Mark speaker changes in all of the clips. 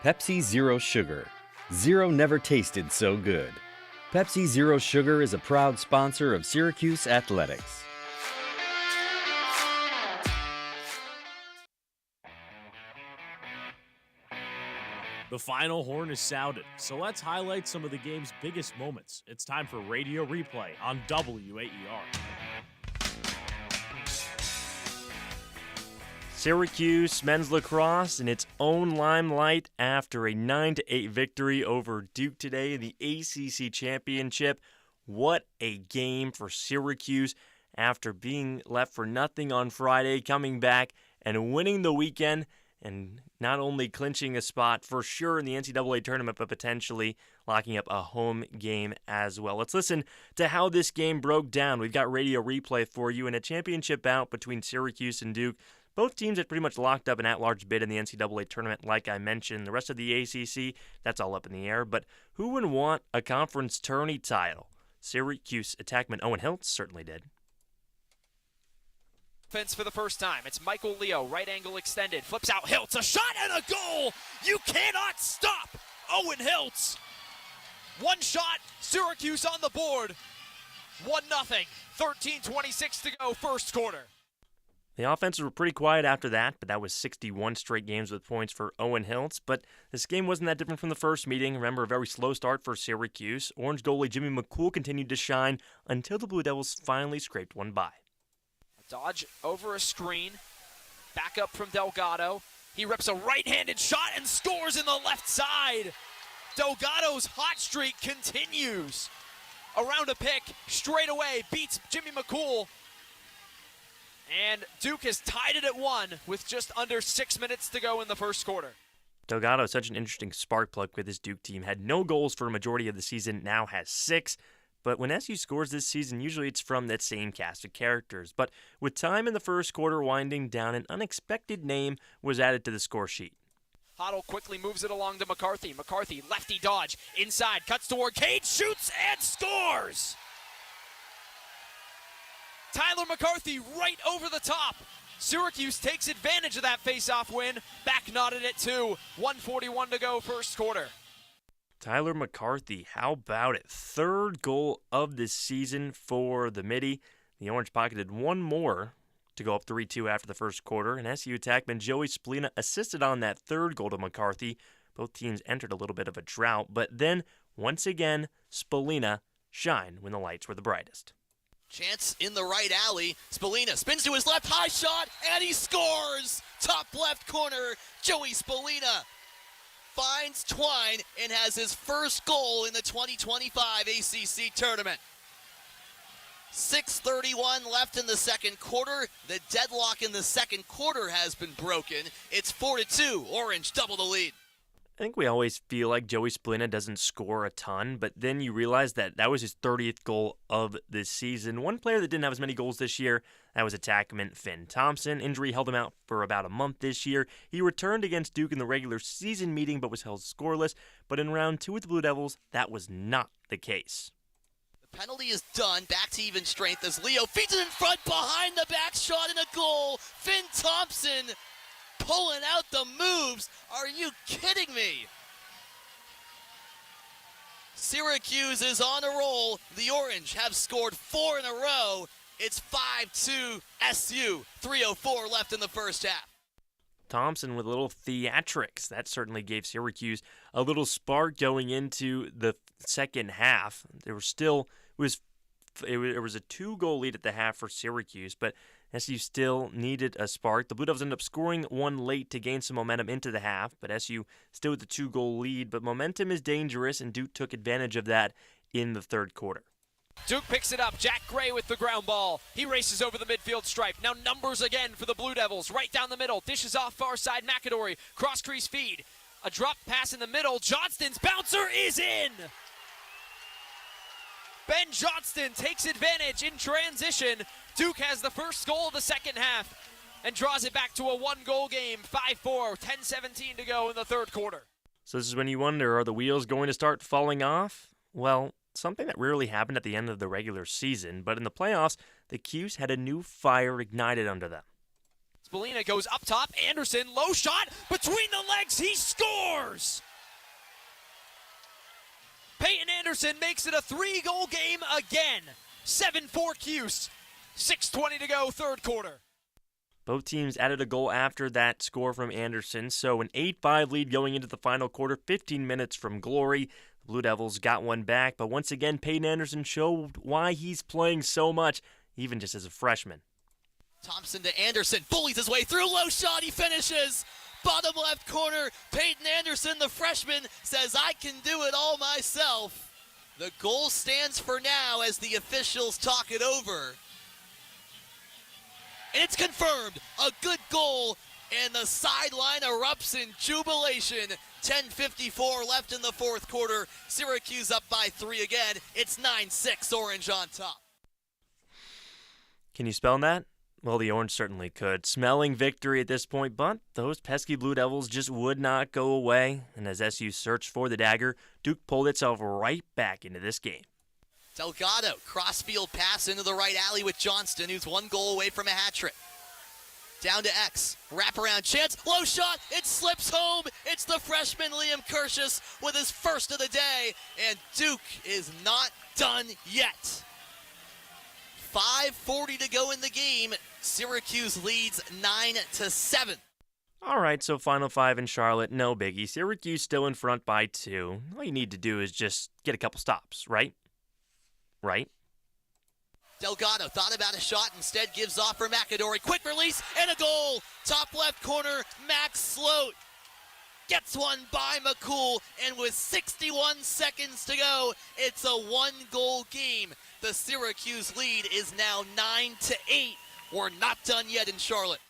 Speaker 1: Pepsi Zero Sugar. Zero never tasted so good. Pepsi Zero Sugar is a proud sponsor of Syracuse Athletics.
Speaker 2: The final horn is sounded, so let's highlight some of the game's biggest moments. It's time for Radio Replay on WAER. Syracuse men's lacrosse in its own limelight after a 9-8 victory over Duke today in the ACC Championship. What a game for Syracuse after being left for nothing on Friday, coming back and winning the weekend and not only clinching a spot for sure in the NCAA tournament, but potentially locking up a home game as well. Let's listen to how this game broke down. We've got Radio Replay for you in a championship bout between Syracuse and Duke. Both teams had pretty much locked up an at-large bid in the NCAA tournament, like I mentioned. The rest of the ACC, that's all up in the air. But who would want a conference tourney title? Syracuse attackman Owen Hiltz certainly did.
Speaker 3: Offense for the first time. It's Michael Leo, right angle extended, flips out Hiltz, a shot and a goal! You cannot stop Owen Hiltz! One shot, Syracuse on the board. 1-0, 13:26 to go, first quarter.
Speaker 2: The offenses were pretty quiet after that, but that was 61 straight games with points for Owen Hiltz. But this game wasn't that different from the first meeting. Remember, a very slow start for Syracuse. Orange goalie Jimmy McCool continued to shine until the Blue Devils finally scraped one by.
Speaker 3: A dodge over a screen, back up from Delgado. He rips a right-handed shot and scores in the left side. Delgado's hot streak continues. Around a pick, straight away, beats Jimmy McCool. And Duke has tied it at 1 with just under 6 minutes to go in the first quarter.
Speaker 2: Delgado is such an interesting spark plug with his Duke team. Had no goals for a majority of the season, now has 6. But when SU scores this season, usually it's from that same cast of characters. But with time in the first quarter winding down, an unexpected name was added to the score sheet.
Speaker 3: Hoddle quickly moves it along to McCarthy. McCarthy, lefty dodge, inside, cuts toward Cage, shoots, and scores! Tyler McCarthy right over the top. Syracuse takes advantage of that face-off win. Back knotted at 2. 1:41 to go, first quarter.
Speaker 2: Tyler McCarthy, how about it? Third goal of this season for the Midi. The Orange pocketed one more to go up 3-2 after the first quarter, and SU attackman Joey Spallina assisted on that third goal to McCarthy. Both teams entered a little bit of a drought, but then, once again, Spallina shined when the lights were the brightest.
Speaker 4: Chance in the right alley. Spallina spins to his left, high shot, and he scores! Top left corner, Joey Spallina finds Twine and has his first goal in the 2025 ACC tournament. 6:31 left in the second quarter. The deadlock in the second quarter has been broken. It's 4-2. Orange double the lead.
Speaker 2: I think we always feel like Joey Spallina doesn't score a ton, but then you realize that that was his 30th goal of this season. One player that didn't have as many goals this year, that was attackman Finn Thompson. Injury held him out for about a month this year. He returned against Duke in the regular season meeting, but was held scoreless. But in round 2 with the Blue Devils, that was not the case.
Speaker 4: The penalty is done. Back to even strength as Leo feeds it in front, behind the back shot and a goal. Finn Thompson pulling out the moves. Are you kidding me? Syracuse is on a roll. The Orange have scored 4 in a row. It's 5-2 SU. 3:04 left in the first half.
Speaker 2: Thompson with a little theatrics. That certainly gave Syracuse a little spark going into the second half. There was still it was a 2-goal lead at the half for Syracuse, but SU still needed a spark. The Blue Devils ended up scoring one late to gain some momentum into the half, but SU still with the 2-goal lead. But momentum is dangerous, and Duke took advantage of that in the third quarter.
Speaker 3: Duke picks it up. Jack Gray with the ground ball. He races over the midfield stripe. Now numbers again for the Blue Devils. Right down the middle. Dishes off far side. McAdory. Cross crease feed. A drop pass in the middle. Johnston's bouncer is in. Ben Johnston takes advantage in transition. Duke has the first goal of the second half and draws it back to a 1-goal game. 5-4, 10:17 to go in the third quarter.
Speaker 2: So this is when you wonder, are the wheels going to start falling off? Well, something that rarely happened at the end of the regular season, but in the playoffs, the Cuse had a new fire ignited under them.
Speaker 3: Spallina goes up top. Anderson, low shot, between the legs, he scores! Anderson makes it a 3-goal game again. 7-4 Cuse. 6:20 to go, third quarter.
Speaker 2: Both teams added a goal after that score from Anderson, so an 8-5 lead going into the final quarter, 15 minutes from glory. The Blue Devils got one back, but once again, Peyton Anderson showed why he's playing so much, even just as a freshman.
Speaker 4: Thompson to Anderson, bullies his way through, low shot, he finishes. Bottom left corner, Peyton Anderson, the freshman, says, I can do it all myself. The goal stands for now as the officials talk it over. And it's confirmed, a good goal, and the sideline erupts in jubilation. 10:54 left in the fourth quarter. Syracuse up by 3 again. It's 9-6 Orange on top.
Speaker 2: Can you spell that? Well, the Orange certainly could. Smelling victory at this point, but those pesky Blue Devils just would not go away. And as SU searched for the dagger, Duke pulled itself right back into this game.
Speaker 4: Delgado, crossfield pass into the right alley with Johnston, who's 1 goal away from a hat trick. Down to X, wraparound chance, low shot, it slips home. It's the freshman Liam Kirschus with his first of the day, and Duke is not done yet. 5:40 to go in the game. Syracuse leads 9-7.
Speaker 2: All right, so final 5 in Charlotte, no biggie. Syracuse still in front by 2. All you need to do is just get a couple stops, right? Right?
Speaker 4: Delgado thought about a shot, instead gives off for McAdory. Quick release and a goal. Top left corner, Max Sloat gets one by McCool, and with 61 seconds to go, it's a 1-goal game. The Syracuse lead is now 9-8. We're not done yet in Charlotte.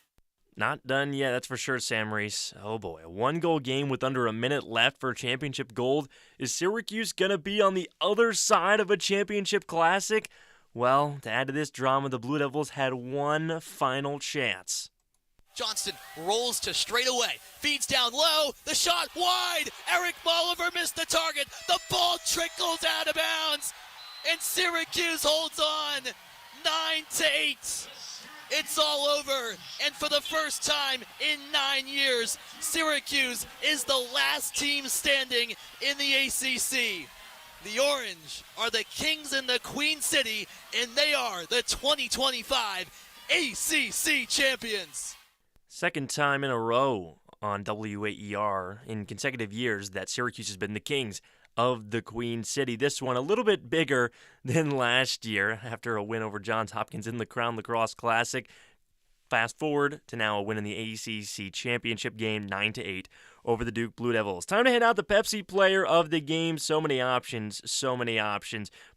Speaker 2: Not done yet, that's for sure, Sam Reese. Oh boy, a 1-goal game with under a minute left for championship gold. Is Syracuse going to be on the other side of a championship classic? Well, to add to this drama, the Blue Devils had one final chance.
Speaker 4: Johnston rolls to straightaway, feeds down low, the shot wide. Eric Bolivar missed the target. The ball trickles out of bounds, and Syracuse holds on. 9-8. It's all over, and for the first time in 9 years, Syracuse is the last team standing in the ACC. The Orange are the kings in the Queen City, and they are the 2025 ACC champions.
Speaker 2: Second time in a row on WAER in consecutive years that Syracuse has been the kings of the Queen City. This one a little bit bigger than last year after a win over Johns Hopkins in the Crown Lacrosse Classic. Fast forward to now a win in the ACC championship game, 9-8 over the Duke Blue Devils. Time to hand out the Pepsi player of the game. So many options.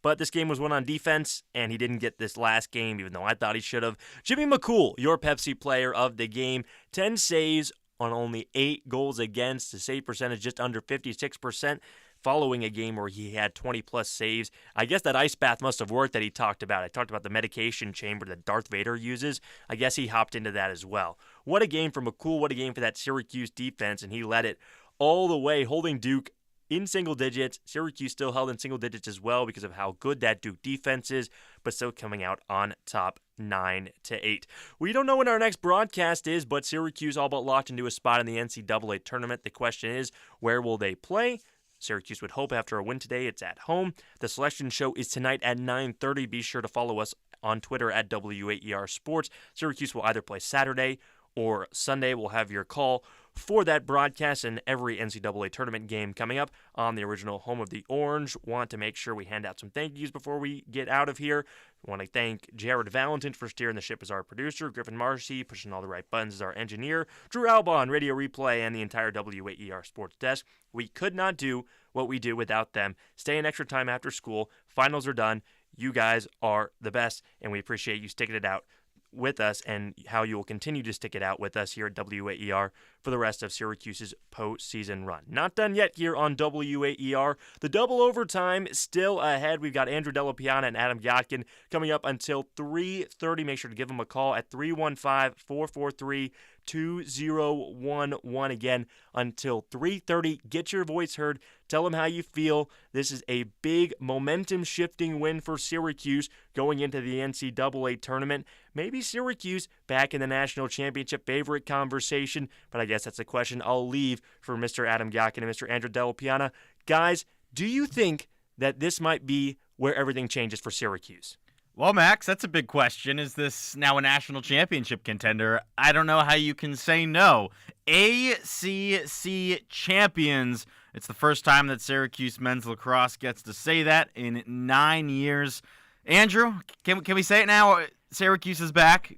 Speaker 2: But this game was won on defense, and he didn't get this last game, even though I thought he should have. Jimmy McCool, your Pepsi player of the game. 10 saves on only 8 goals against. The save percentage just under 56%. Following a game where he had 20-plus saves. I guess that ice bath must have worked that he talked about. I talked about the medication chamber that Darth Vader uses. I guess he hopped into that as well. What a game for McCool. What a game for that Syracuse defense, and he led it all the way, holding Duke in single digits. Syracuse still held in single digits as well because of how good that Duke defense is, but still coming out on top 9-8. We don't know when our next broadcast is, but Syracuse all but locked into a spot in the NCAA tournament. The question is, where will they play? Syracuse would hope after a win today, it's at home. The selection show is tonight at 9:30. Be sure to follow us on Twitter at WAER Sports. Syracuse will either play Saturday or Sunday. We'll have your call for that broadcast and every NCAA tournament game coming up on the original home of the Orange. Want to make sure we hand out some thank yous before we get out of here. I want to thank Jared Valentin for steering the ship as our producer, Griffin Marcy pushing all the right buttons as our engineer, Drew Alba on radio replay, and the entire WAER Sports desk. We could not do what we do without them. Stay an extra time after school. Finals are done. You guys are the best, and we appreciate you sticking it out with us and how you will continue to stick it out with us here at WAER for the rest of Syracuse's postseason run. Not done yet here on WAER. The double overtime still ahead. We've got Andrew Delapiana and Adam Yatkin coming up until 3:30. Make sure to give them a call at 315-443-2011 again until 3:30. Get your voice heard. Tell them how you feel. This is a big momentum-shifting win for Syracuse going into the NCAA tournament. Maybe Syracuse back in the national championship favorite conversation, but I guess that's a question I'll leave for Mr. Adam Yatkin and Mr. Andrew Delapiana. Guys, do you think that this might be where everything changes for Syracuse?
Speaker 5: Well, Max, that's a big question. Is this now a national championship contender? I don't know how you can say no. ACC champions. It's the first time that Syracuse men's lacrosse gets to say that in 9 years. Andrew, can we say it now? Syracuse is back?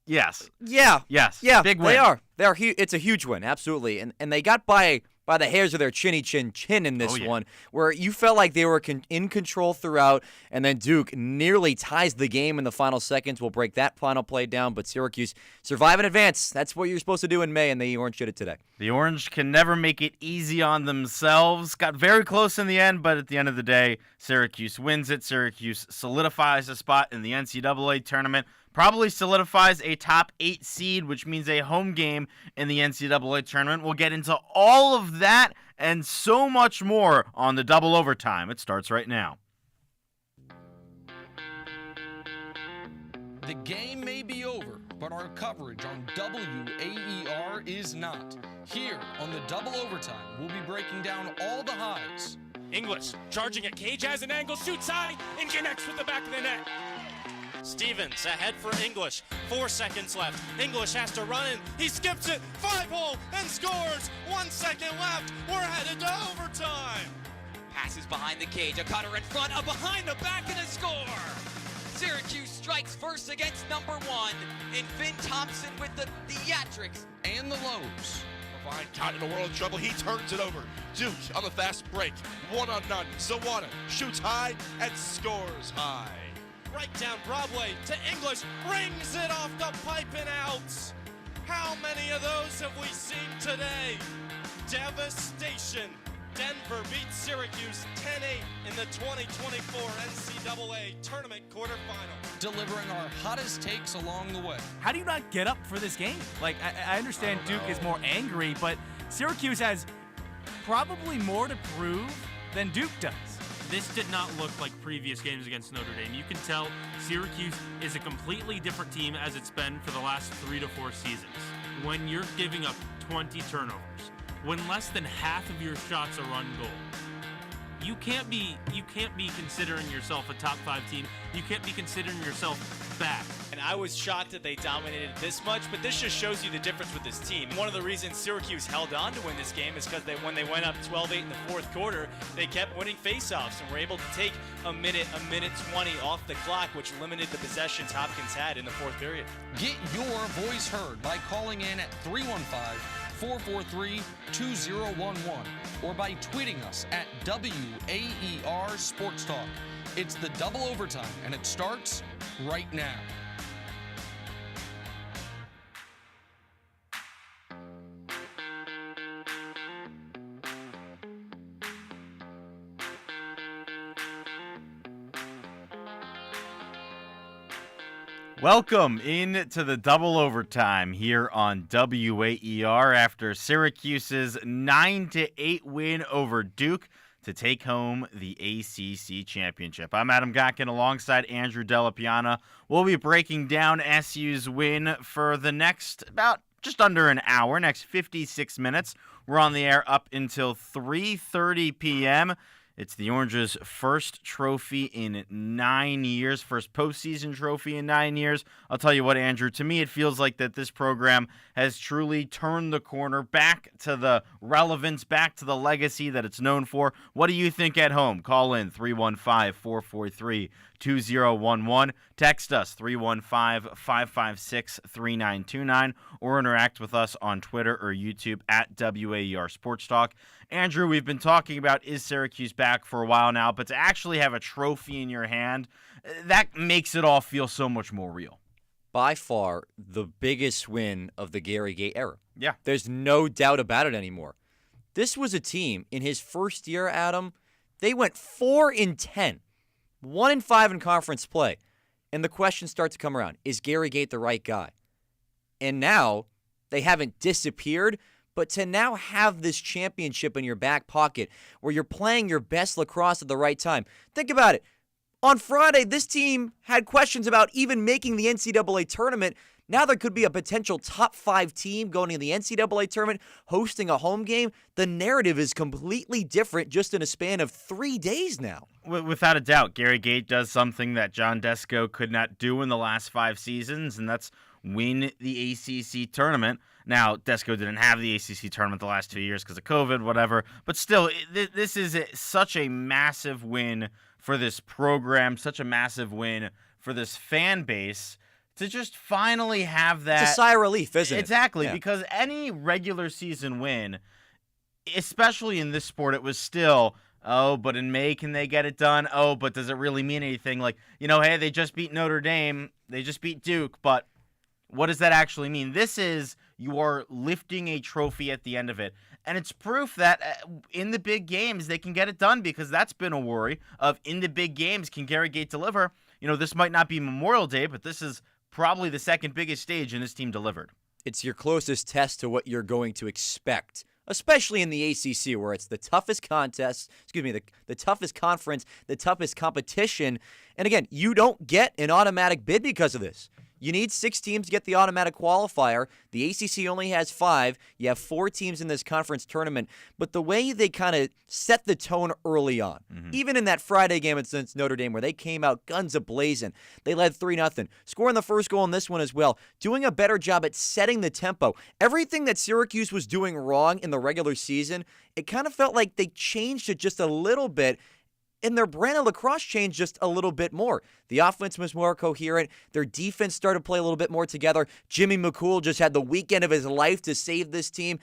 Speaker 5: Yes.
Speaker 6: Yeah.
Speaker 5: Yes.
Speaker 6: Yeah,
Speaker 5: Big win.
Speaker 6: they are. It's a huge win, absolutely. And they got by the hairs of their chin in this one, where you felt like they were in control throughout, and then Duke nearly ties the game in the final seconds. We'll break that final play down, but Syracuse survive and advance. That's what you're supposed to do in May, and the Orange did it today.
Speaker 5: The Orange can never make it easy on themselves. Got very close in the end, but at the end of the day, Syracuse wins it. Syracuse solidifies a spot in the NCAA tournament. Probably solidifies a top 8 seed, which means a home game in the NCAA tournament. We'll get into all of that and so much more on the double overtime. It starts right now.
Speaker 7: The game may be over, but our coverage on WAER is not. Here on the double overtime, we'll be breaking down all the highs.
Speaker 8: English charging at Cage, has an angle, shoots high, and connects with the back of the net. Stevens ahead for English. 4 seconds left. English has to run in. He skips it. 5-hole and scores. 1 second left. We're headed to overtime.
Speaker 3: Passes behind the cage. A cutter in front, a behind the back, and a score. Syracuse strikes first against number 1, and Finn Thompson with the theatrics.
Speaker 7: And the lows.
Speaker 9: Fine, caught in a world of trouble. He turns it over. Duke on the fast break. 1-on-none. Zawana shoots high and scores high.
Speaker 8: Right down Broadway to English. Rings it off the pipe and out. How many of those have we seen today? Devastation. Denver beats Syracuse 10-8 in the 2024 NCAA Tournament quarterfinal.
Speaker 7: Delivering our hottest takes along the way.
Speaker 10: How do you not get up for this game? Like, I understand Duke is more angry, but Syracuse has probably more to prove than Duke does.
Speaker 11: This did not look like previous games against Notre Dame. You can tell Syracuse is a completely different team as it's been for the last 3 to 4 seasons. When you're giving up 20 turnovers, when less than half of your shots are run goal, you can't be considering yourself a top 5 team. You can't be considering yourself back.
Speaker 12: And I was shocked that they dominated this much, but this just shows you the difference with this team. One of the reasons Syracuse held on to win this game is because when they went up 12-8 in the fourth quarter, they kept winning faceoffs and were able to take a minute 20 off the clock, which limited the possessions Hopkins had in the fourth period.
Speaker 7: Get your voice heard by calling in at 315-443-2011 or by tweeting us at WAER Sports Talk. It's the double overtime, and it starts right now.
Speaker 5: Welcome into the double overtime here on WAER after Syracuse's 9-8 win over Duke to take home the ACC championship. I'm Adam Gotkin alongside Andrew Delapiana. We'll be breaking down SU's win for the next about just under an hour, next 56 minutes. We're on the air up until 3:30 p.m. It's the Orange's first trophy in 9 years, first postseason trophy in 9 years. I'll tell you what, Andrew, to me it feels like that this program has truly turned the corner back to the relevance, back to the legacy that it's known for. What do you think at home? Call in 315-443-2011. Text us 315-556-3929 or interact with us on Twitter or YouTube at WAER Sports Talk. Andrew, we've been talking about is Syracuse back for a while now, but to actually have a trophy in your hand, that makes it all feel so much more real.
Speaker 6: By far, the biggest win of the Gary Gay era.
Speaker 5: Yeah.
Speaker 6: There's no doubt about it anymore. This was a team, in his first year, Adam, they went 4-10, 1-5 in conference play. And the questions start to come around. Is Gary Gate the right guy? And now, they haven't disappeared, but to now have this championship in your back pocket where you're playing your best lacrosse at the right time. Think about it. On Friday, this team had questions about even making the NCAA tournament. Now there could be a potential top 5 team going in the NCAA tournament, hosting a home game. The narrative is completely different just in a span of 3 days now.
Speaker 5: Without a doubt, Gary Gait does something that John Desko could not do in the last 5 seasons, and that's win the ACC tournament. Now, Desko didn't have the ACC tournament the last 2 years because of COVID, whatever. But still, this is such a massive win for this program, such a massive win for this fan base to just finally have that.
Speaker 6: It's a sigh of relief, isn't it?
Speaker 5: Exactly,
Speaker 6: Yeah.
Speaker 5: because any regular season win, especially in this sport, it was still, oh, but in May, can they get it done? Oh, but does it really mean anything? Like, hey, they just beat Notre Dame, they just beat Duke, but what does that actually mean? This is, you are lifting a trophy at the end of it. And it's proof that in the big games, they can get it done, because that's been a worry of, in the big games, can Gary Gait deliver? This might not be Memorial Day, but this is probably the second biggest stage, and this team delivered.
Speaker 6: It's your closest test to what you're going to expect, especially in the ACC, where it's the toughest contest, the toughest conference, the toughest competition. And again, you don't get an automatic bid because of this. You need 6 teams to get the automatic qualifier. The ACC only has 5. You have 4 teams in this conference tournament. But the way they kind of set the tone early on, even in that Friday game against Notre Dame where they came out guns a-blazing, they led 3-0, scoring the first goal in this one as well, doing a better job at setting the tempo. Everything that Syracuse was doing wrong in the regular season, it kind of felt like they changed it just a little bit, and their brand of lacrosse changed just a little bit more. The offense was more coherent. Their defense started to play a little bit more together. Jimmy McCool just had the weekend of his life to save this team.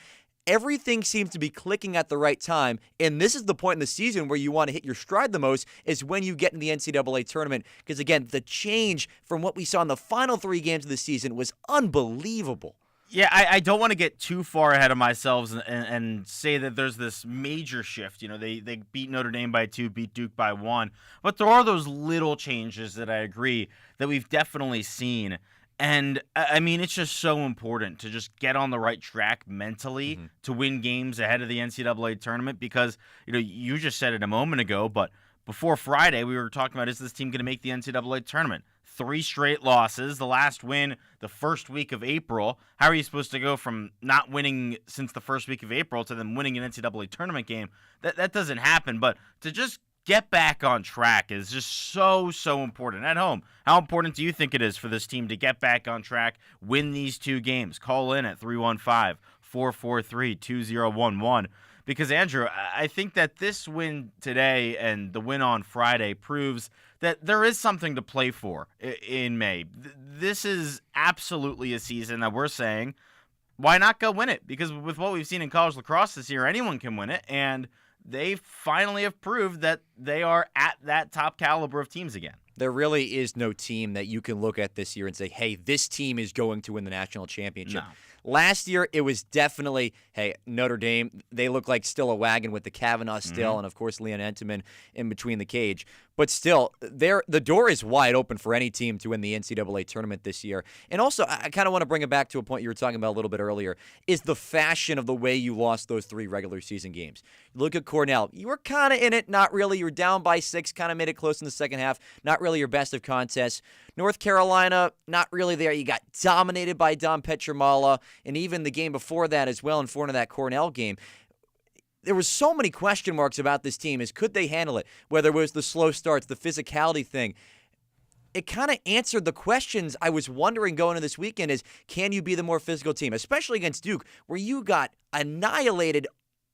Speaker 6: Everything seems to be clicking at the right time, and this is the point in the season where you want to hit your stride the most, is when you get in the NCAA tournament, because, again, the change from what we saw in the final 3 games of the season was unbelievable.
Speaker 5: Yeah, I don't want to get too far ahead of myself and say that there's this major shift. They beat Notre Dame by 2, beat Duke by 1. But there are those little changes that I agree that we've definitely seen. And, I mean, it's just so important to just get on the right track mentally to win games ahead of the NCAA tournament, because, you just said it a moment ago, but before Friday we were talking about, is this team going to make the NCAA tournament? 3 straight losses, the last win the first week of April. How are you supposed to go from not winning since the first week of April to then winning an NCAA tournament game? That doesn't happen. But to just get back on track is just so important. At home, how important do you think it is for this team to get back on track, win these 2 games? Call in at 315-443-2011. Because, Andrew, I think that this win today and the win on Friday proves that there is something to play for in May. This is absolutely a season that we're saying, why not go win it? Because with what we've seen in college lacrosse this year, anyone can win it, and they finally have proved that they are at that top caliber of teams again.
Speaker 6: There really is no team that you can look at this year and say, hey, this team is going to win the national championship.
Speaker 5: No.
Speaker 6: Last year, it was definitely, hey, Notre Dame, they look like still a wagon with the Kavanaugh still, and, of course, Leon Entenmann in between the cage. But still, the door is wide open for any team to win the NCAA tournament this year. And also, I kind of want to bring it back to a point you were talking about a little bit earlier, is the fashion of the way you lost those 3 regular season games. Look at Cornell. You were kind of in it, not really. You were down by 6, kind of made it close in the second half. Not really your best of contests. North Carolina, not really there. You got dominated by Dom Petramala, and even the game before that as well in front of that Cornell game. There was so many question marks about this team, is could they handle it? Whether it was the slow starts, the physicality thing. It kind of answered the questions I was wondering going into this weekend, is can you be the more physical team, especially against Duke, where you got annihilated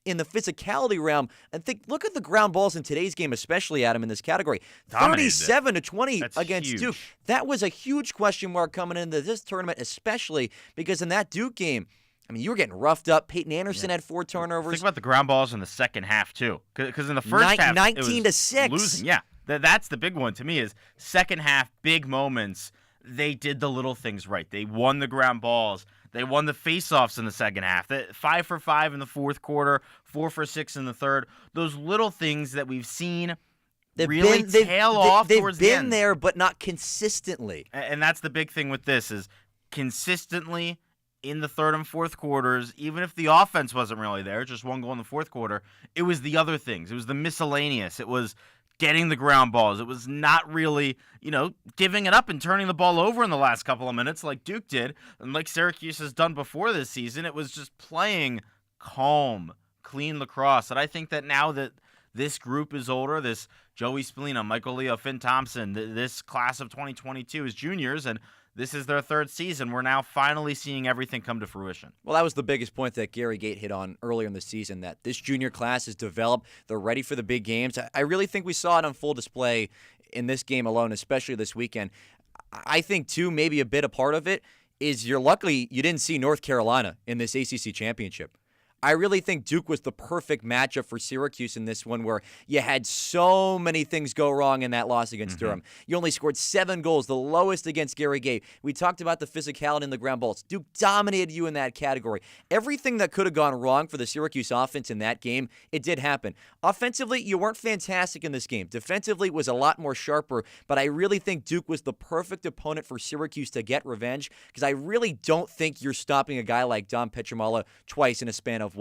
Speaker 6: in the physicality realm. And look at the ground balls in today's game, especially, Adam, in this category. 37-20 against
Speaker 5: huge.
Speaker 6: Duke. That was a huge question mark coming into this tournament, especially because in that Duke game, I mean, you were getting roughed up. Peyton Anderson had 4 turnovers.
Speaker 5: Think about the ground balls in the second half, too. Because in the first half,
Speaker 6: 19-6.
Speaker 5: Losing. Yeah, that's the big one to me, is second half, big moments. They did the little things right. They won the ground balls. They won the faceoffs in the second half. 5 for 5 in the fourth quarter, 4 for 6 in the third. Those little things that we've seen really tail off towards the end.
Speaker 6: They've been there, but not consistently.
Speaker 5: And that's the big thing with this, is consistently in the third and fourth quarters, even if the offense wasn't really there, just 1 goal in the fourth quarter, it was the other things. It was the miscellaneous. It was getting the ground balls. It was not really, giving it up and turning the ball over in the last couple of minutes like Duke did and like Syracuse has done before this season. It was just playing calm, clean lacrosse. And I think that now that this group is older, this Joey Spallina, Michael Leo, Finn Thompson, this class of 2022 is juniors, and this is their third season. We're now finally seeing everything come to fruition.
Speaker 6: Well, that was the biggest point that Gary Gate hit on earlier in the season, that this junior class is developed. They're ready for the big games. I really think we saw it on full display in this game alone, especially this weekend. I think, too, maybe a bit a part of it is you're lucky you didn't see North Carolina in this ACC championship. I really think Duke was the perfect matchup for Syracuse in this one, where you had so many things go wrong in that loss against Durham. You only scored 7 goals, the lowest against Gary Gate. We talked about the physicality in the ground balls. Duke dominated you in that category. Everything that could have gone wrong for the Syracuse offense in that game, it did happen. Offensively, you weren't fantastic in this game. Defensively, it was a lot more sharper, but I really think Duke was the perfect opponent for Syracuse to get revenge, because I really don't think you're stopping a guy like Dom Petramala twice in a span of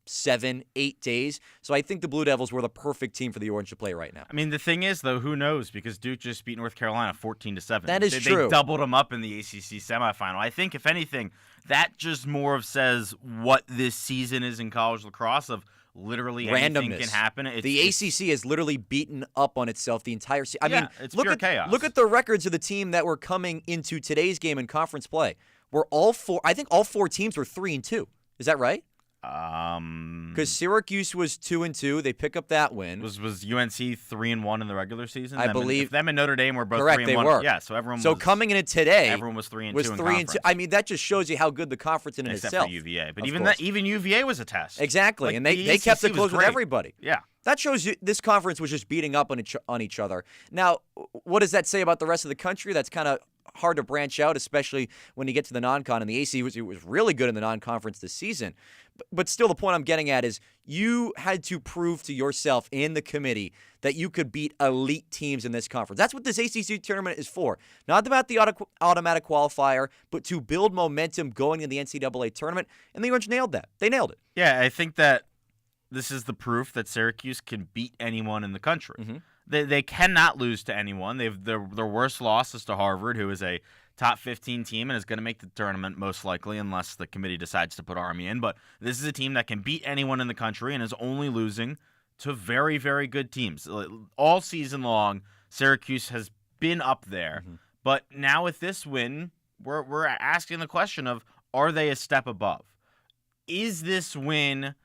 Speaker 6: 7-8 days. So I think the Blue Devils were the perfect team for the Orange to play right now.
Speaker 5: I mean, the thing is, though, who knows? Because Duke just beat North Carolina 14-7.
Speaker 6: That is true.
Speaker 5: They doubled them up in the ACC semifinal. I think, if anything, that just more of says what this season is in college lacrosse, of literally anything can happen.
Speaker 6: The ACC is literally beaten up on itself the entire season. I mean,
Speaker 5: it's
Speaker 6: look
Speaker 5: pure
Speaker 6: at
Speaker 5: chaos.
Speaker 6: Look at the records of the team that were coming into today's game in conference play. All 4 teams were 3-2. Is that right? Because Syracuse was 2-2, they pick up that win.
Speaker 5: Was UNC 3-1 in the regular season?
Speaker 6: I believe
Speaker 5: them and Notre Dame were both
Speaker 6: correct.
Speaker 5: 3-1.
Speaker 6: They were.
Speaker 5: Yeah, so everyone.
Speaker 6: So coming in it today,
Speaker 5: everyone was 3-2.
Speaker 6: Was 3-2. I mean, that just shows you how good the conference in
Speaker 5: Except
Speaker 6: itself.
Speaker 5: for UVA, but
Speaker 6: even
Speaker 5: even UVA was a test.
Speaker 6: Exactly,
Speaker 5: like,
Speaker 6: and they kept it close with everybody.
Speaker 5: Yeah.
Speaker 6: That shows you this conference was just beating up on each other. Now, what does that say about the rest of the country? That's kind of hard to branch out, especially when you get to the non-con. And the AC was really good in the non-conference this season. But still, the point I'm getting at is you had to prove to yourself in the committee that you could beat elite teams in this conference. That's what this ACC tournament is for. Not about the automatic qualifier, but to build momentum going into the NCAA tournament. And the Orange nailed that. They nailed it.
Speaker 5: Yeah, I think that this is the proof that Syracuse can beat anyone in the country. They cannot lose to anyone. Their worst loss is to Harvard, who is a top 15 team and is going to make the tournament most likely, unless the committee decides to put Army in. But this is a team that can beat anyone in the country and is only losing to very, very good teams. All season long, Syracuse has been up there. But now with this win, we're asking the question of, are they a step above? Is this win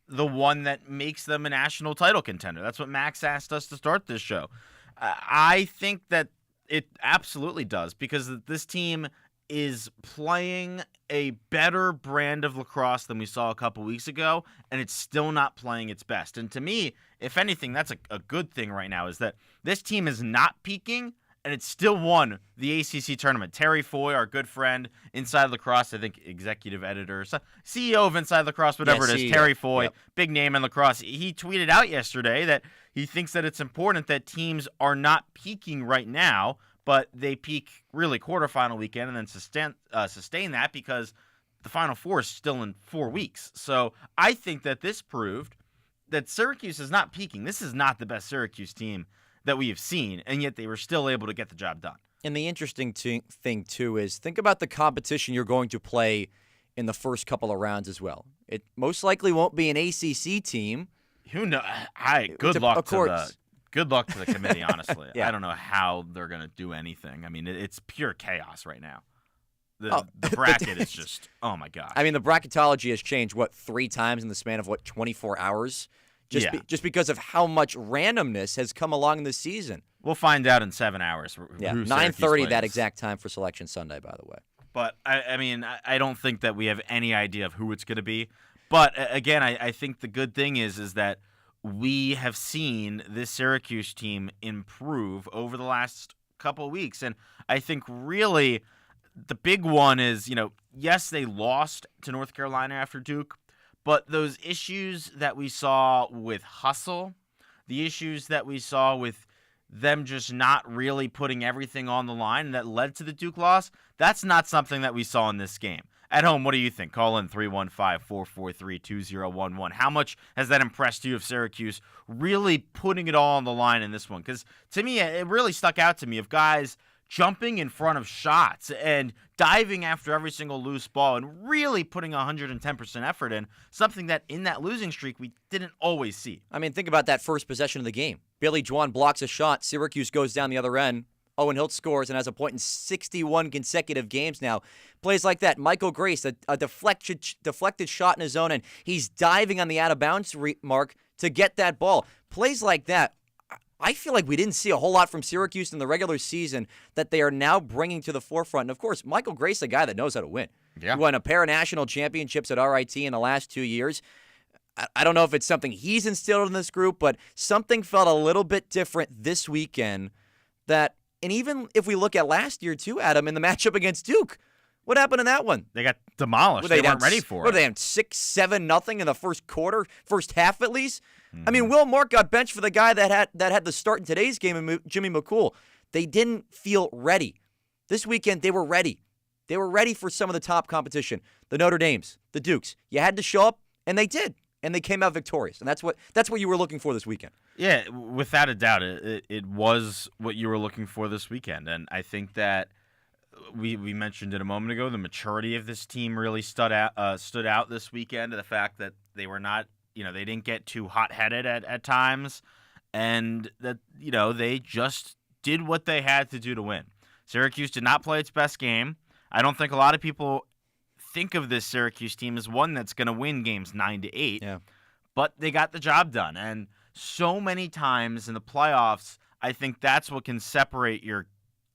Speaker 5: the one that makes them a national title contender? That's what Max asked us to start this show. I think that it absolutely does, because this team is playing a better brand of lacrosse than we saw a couple weeks ago, and it's still not playing its best. And to me, if anything, that's a good thing right now, is that this team is not peaking, and it still won the ACC tournament. Terry Foy, our good friend, Inside Lacrosse, I think executive editor, CEO of Inside Lacrosse, whatever it is, Terry Foy, big name in lacrosse. He tweeted out yesterday that he thinks that it's important that teams are not peaking right now, but they peak really quarterfinal weekend and then sustain that, because the Final Four is still in 4 weeks. So I think that this proved that Syracuse is not peaking. This is not the best Syracuse team that we have seen, and yet they were still able to get the job done.
Speaker 6: And the interesting thing, too, is think about the competition you're going to play in the first couple of rounds as well. It most likely won't be an ACC team.
Speaker 5: Who knows? Good luck to the committee, honestly. I don't know how they're going to do anything. I mean, it's pure chaos right now. The bracket is just, oh, my gosh.
Speaker 6: I mean, the bracketology has changed, 3 times in the span of, 24 hours? Just because of how much randomness has come along this season.
Speaker 5: We'll find out in 7 hours.
Speaker 6: 9:30 that exact time for Selection Sunday, by the way.
Speaker 5: But, I mean, I don't think that we have any idea of who it's going to be. But, again, I think the good thing is that we have seen this Syracuse team improve over the last couple of weeks. And I think really the big one is, yes, they lost to North Carolina after Duke, but those issues that we saw with hustle, the issues that we saw with them just not really putting everything on the line that led to the Duke loss, that's not something that we saw in this game. At home, what do you think? Call in 315-443-2011. How much has that impressed you of Syracuse really putting it all on the line in this one? Because to me, it really stuck out to me of guys jumping in front of shots and diving after every single loose ball and really putting 110% effort in, something that in that losing streak we didn't always see.
Speaker 6: I mean, think about that first possession of the game. Billy Juan blocks a shot. Syracuse goes down the other end. Owen Hilt scores and has a point in 61 consecutive games now. Plays like that. Michael Grace, a deflected shot in his zone, and he's diving on the out-of-bounds mark to get that ball. Plays like that, I feel like we didn't see a whole lot from Syracuse in the regular season that they are now bringing to the forefront. And, of course, Michael Grace, a guy that knows how to win.
Speaker 5: Yeah.
Speaker 6: He won a pair of national championships at RIT in the last 2 years. I don't know if it's something he's instilled in this group, but something felt a little bit different this weekend that – and even if we look at last year, too, Adam, in the matchup against Duke, what happened in that one?
Speaker 5: They got demolished. They weren't ready for it.
Speaker 6: What, they had 6-7-0 in the first quarter, first half at least? I mean, Will Mark got benched for the guy that had the start in today's game, Jimmy McCool. They didn't feel ready. This weekend, they were ready. They were ready for some of the top competition. The Notre Dames, the Dukes. You had to show up, and they did. And they came out victorious. And that's what you were looking for this weekend.
Speaker 5: Yeah, without a doubt, it was what you were looking for this weekend. And I think that we mentioned it a moment ago, the maturity of this team really stood out this weekend. The fact that they were not, they didn't get too hot-headed at times. And that, they just did what they had to do to win. Syracuse did not play its best game. I don't think a lot of people think of this Syracuse team as one that's going to win games 9-8.
Speaker 6: Yeah.
Speaker 5: But they got the job done. And so many times in the playoffs, I think that's what can separate your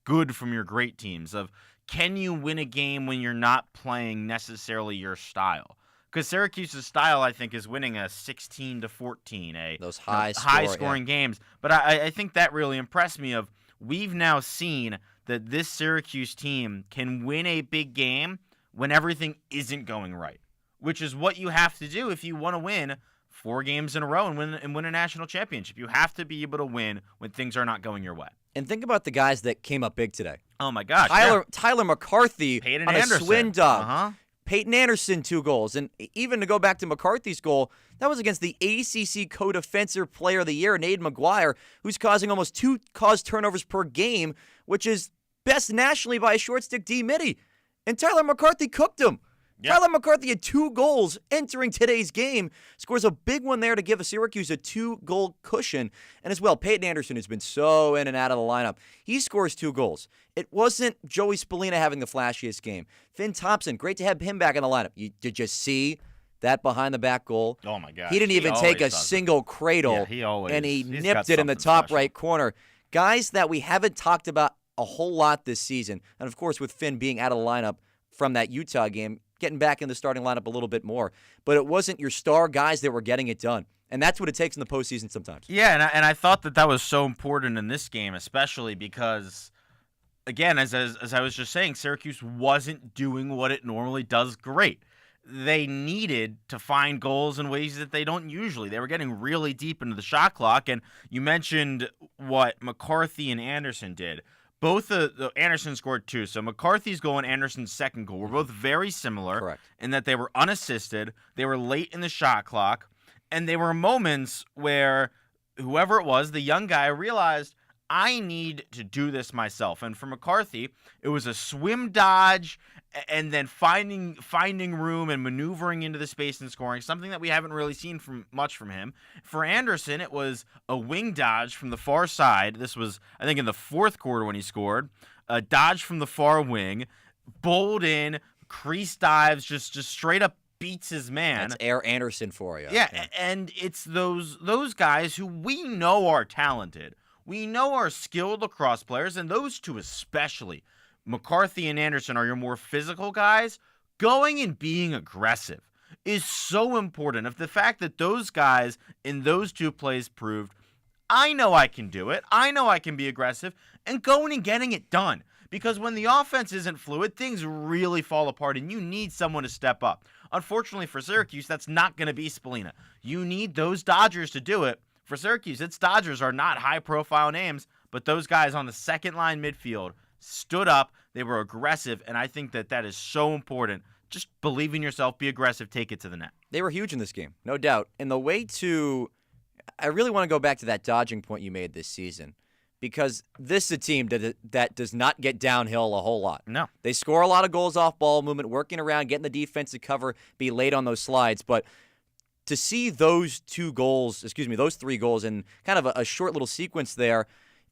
Speaker 5: good from your great teams of can you win a game when you're not playing necessarily your style? Because Syracuse's style, I think, is winning a 16-14,
Speaker 6: those
Speaker 5: high-scoring games. But I think that really impressed me of we've now seen that this Syracuse team can win a big game when everything isn't going right, which is what you have to do if you want to win 4 games in a row and win a national championship. You have to be able to win when things are not going your way.
Speaker 6: And think about the guys that came up big today.
Speaker 5: Oh, my gosh.
Speaker 6: Tyler McCarthy
Speaker 5: Peyton
Speaker 6: on
Speaker 5: Anderson.
Speaker 6: a swing dog.
Speaker 5: Uh-huh.
Speaker 6: Peyton Anderson, 2 goals. And even to go back to McCarthy's goal, that was against the ACC Co-Defensive Player of the Year, Nate McGuire, who's causing almost 2 caused turnovers per game, which is best nationally by a short stick D Mitty. And Tyler McCarthy cooked him. Yep. Tyler McCarthy had 2 goals entering today's game, scores a big one there to give Syracuse a 2-goal cushion. And as well, Peyton Anderson, who's been so in and out of the lineup, he scores 2 goals. It wasn't Joey Spallina having the flashiest game. Finn Thompson, great to have him back in the lineup. Did you see that behind-the-back goal?
Speaker 5: Oh, my gosh.
Speaker 6: He didn't even take a single cradle, and he nipped it in the top right corner. Guys that we haven't talked about a whole lot this season. And, of course, with Finn being out of the lineup from that Utah game, getting back in the starting lineup a little bit more. But it wasn't your star guys that were getting it done. And that's what it takes in the postseason sometimes.
Speaker 5: Yeah, and I thought that was so important in this game, especially because, again, as I was just saying, Syracuse wasn't doing what it normally does great. They needed to find goals in ways that they don't usually. They were getting really deep into the shot clock, and you mentioned what McCarthy and Anderson did. Both the Anderson scored 2, so McCarthy's goal and Anderson's second goal were both very similar.
Speaker 6: Correct.
Speaker 5: In that they were unassisted, they were late in the shot clock, and they were moments where whoever it was, the young guy, realized, I need to do this myself. And for McCarthy, it was a swim dodge and then finding room and maneuvering into the space and scoring, something that we haven't really seen much from him. For Anderson, it was a wing dodge from the far side. This was, I think, in the 4th quarter when he scored. A dodge from the far wing, bowled in, crease dives, just straight up beats his man.
Speaker 6: That's Air Anderson for you.
Speaker 5: Yeah, and it's those guys who we know are talented. We know are skilled lacrosse players, and those 2 especially. McCarthy and Anderson are your more physical guys. Going and being aggressive is so important. Of the fact that those guys in those 2 plays proved, I know I can do it. I know I can be aggressive, and going and getting it done. Because when the offense isn't fluid, things really fall apart, and you need someone to step up. Unfortunately for Syracuse, that's not going to be Spallina. You need those Dodgers to do it. For Syracuse, its Dodgers are not high-profile names, but those guys on the second-line midfield stood up. They were aggressive, and I think that is so important just believe in yourself, be aggressive, take it to the net.
Speaker 6: They were huge in this game, no doubt. And the way to – I really want to go back to that dodging point you made this season, because this is a team that does not get downhill a whole lot.
Speaker 5: No.
Speaker 6: They score a lot of goals off ball movement, working around, getting the defense to cover, be late on those slides. But to see those three goals in kind of a short little sequence there,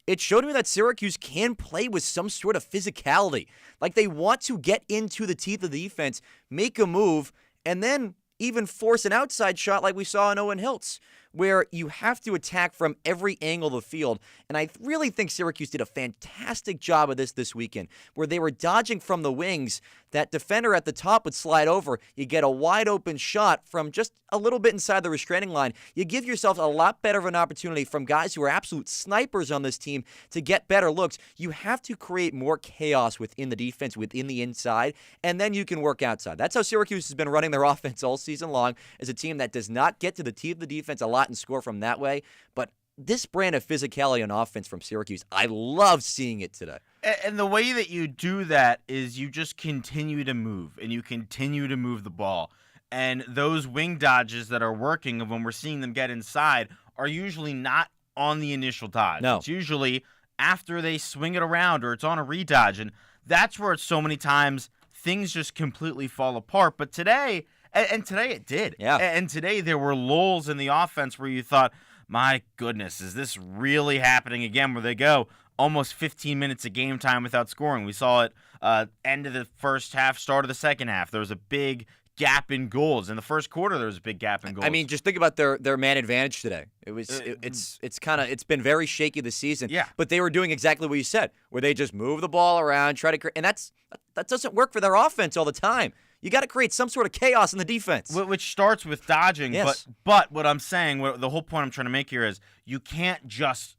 Speaker 6: it showed me that Syracuse can play with some sort of physicality. Like, they want to get into the teeth of the defense, make a move, and then even force an outside shot like we saw in Owen Hiltz, where you have to attack from every angle of the field. And I really think Syracuse did a fantastic job of this weekend, where they were dodging from the wings. That defender at the top would slide over. You get a wide open shot from just a little bit inside the restraining line. You give yourself a lot better of an opportunity from guys who are absolute snipers on this team to get better looks. You have to create more chaos within the defense, within the inside, and then you can work outside. That's how Syracuse has been running their offense all season long, as a team that does not get to the teeth of the defense a lot and score from that way. But this brand of physicality on offense from Syracuse, I love seeing it today.
Speaker 5: And the way that you do that is you just continue to move, and you continue to move the ball. And those wing dodges that are working, when we're seeing them get inside, are usually not on the initial dodge.
Speaker 6: No.
Speaker 5: It's usually after they swing it around, or it's on a redodge. And that's where it's so many times things just completely fall apart. But today, and today it did.
Speaker 6: Yeah.
Speaker 5: And today there were lulls in the offense where you thought, my goodness, is this really happening again, where they go almost 15 minutes of game time without scoring? We saw it end of the first half, start of the second half. There was a big gap in goals. In the first quarter, there was a big gap in goals.
Speaker 6: I mean, just think about their man advantage today. It's been very shaky this season.
Speaker 5: Yeah.
Speaker 6: But they were doing exactly what you said, where they just move the ball around, try to, and that doesn't work for their offense all the time. You got to create some sort of chaos in the defense.
Speaker 5: Which starts with dodging.
Speaker 6: Yes.
Speaker 5: But what I'm saying, the whole point I'm trying to make here is you can't just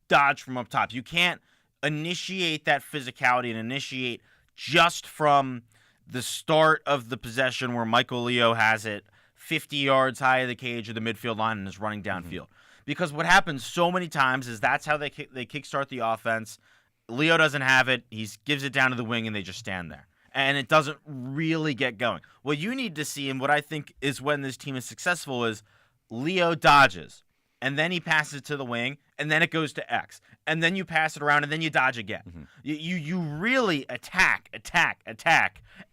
Speaker 5: dodge from up top. You can't initiate that physicality and initiate just from the start of the possession where Michael Leo has it 50 yards high of the cage or the midfield line and is running downfield. Mm-hmm. Because what happens so many times is that's how they kickstart the offense. Leo doesn't have it. He gives it down to the wing, and they just stand there. And it doesn't really get going. What you need to see, and what I think is when this team is successful, is Leo dodges, and then he passes it to the wing, and then it goes to X. And then you pass it around, and then you dodge again. Mm-hmm. You really attack,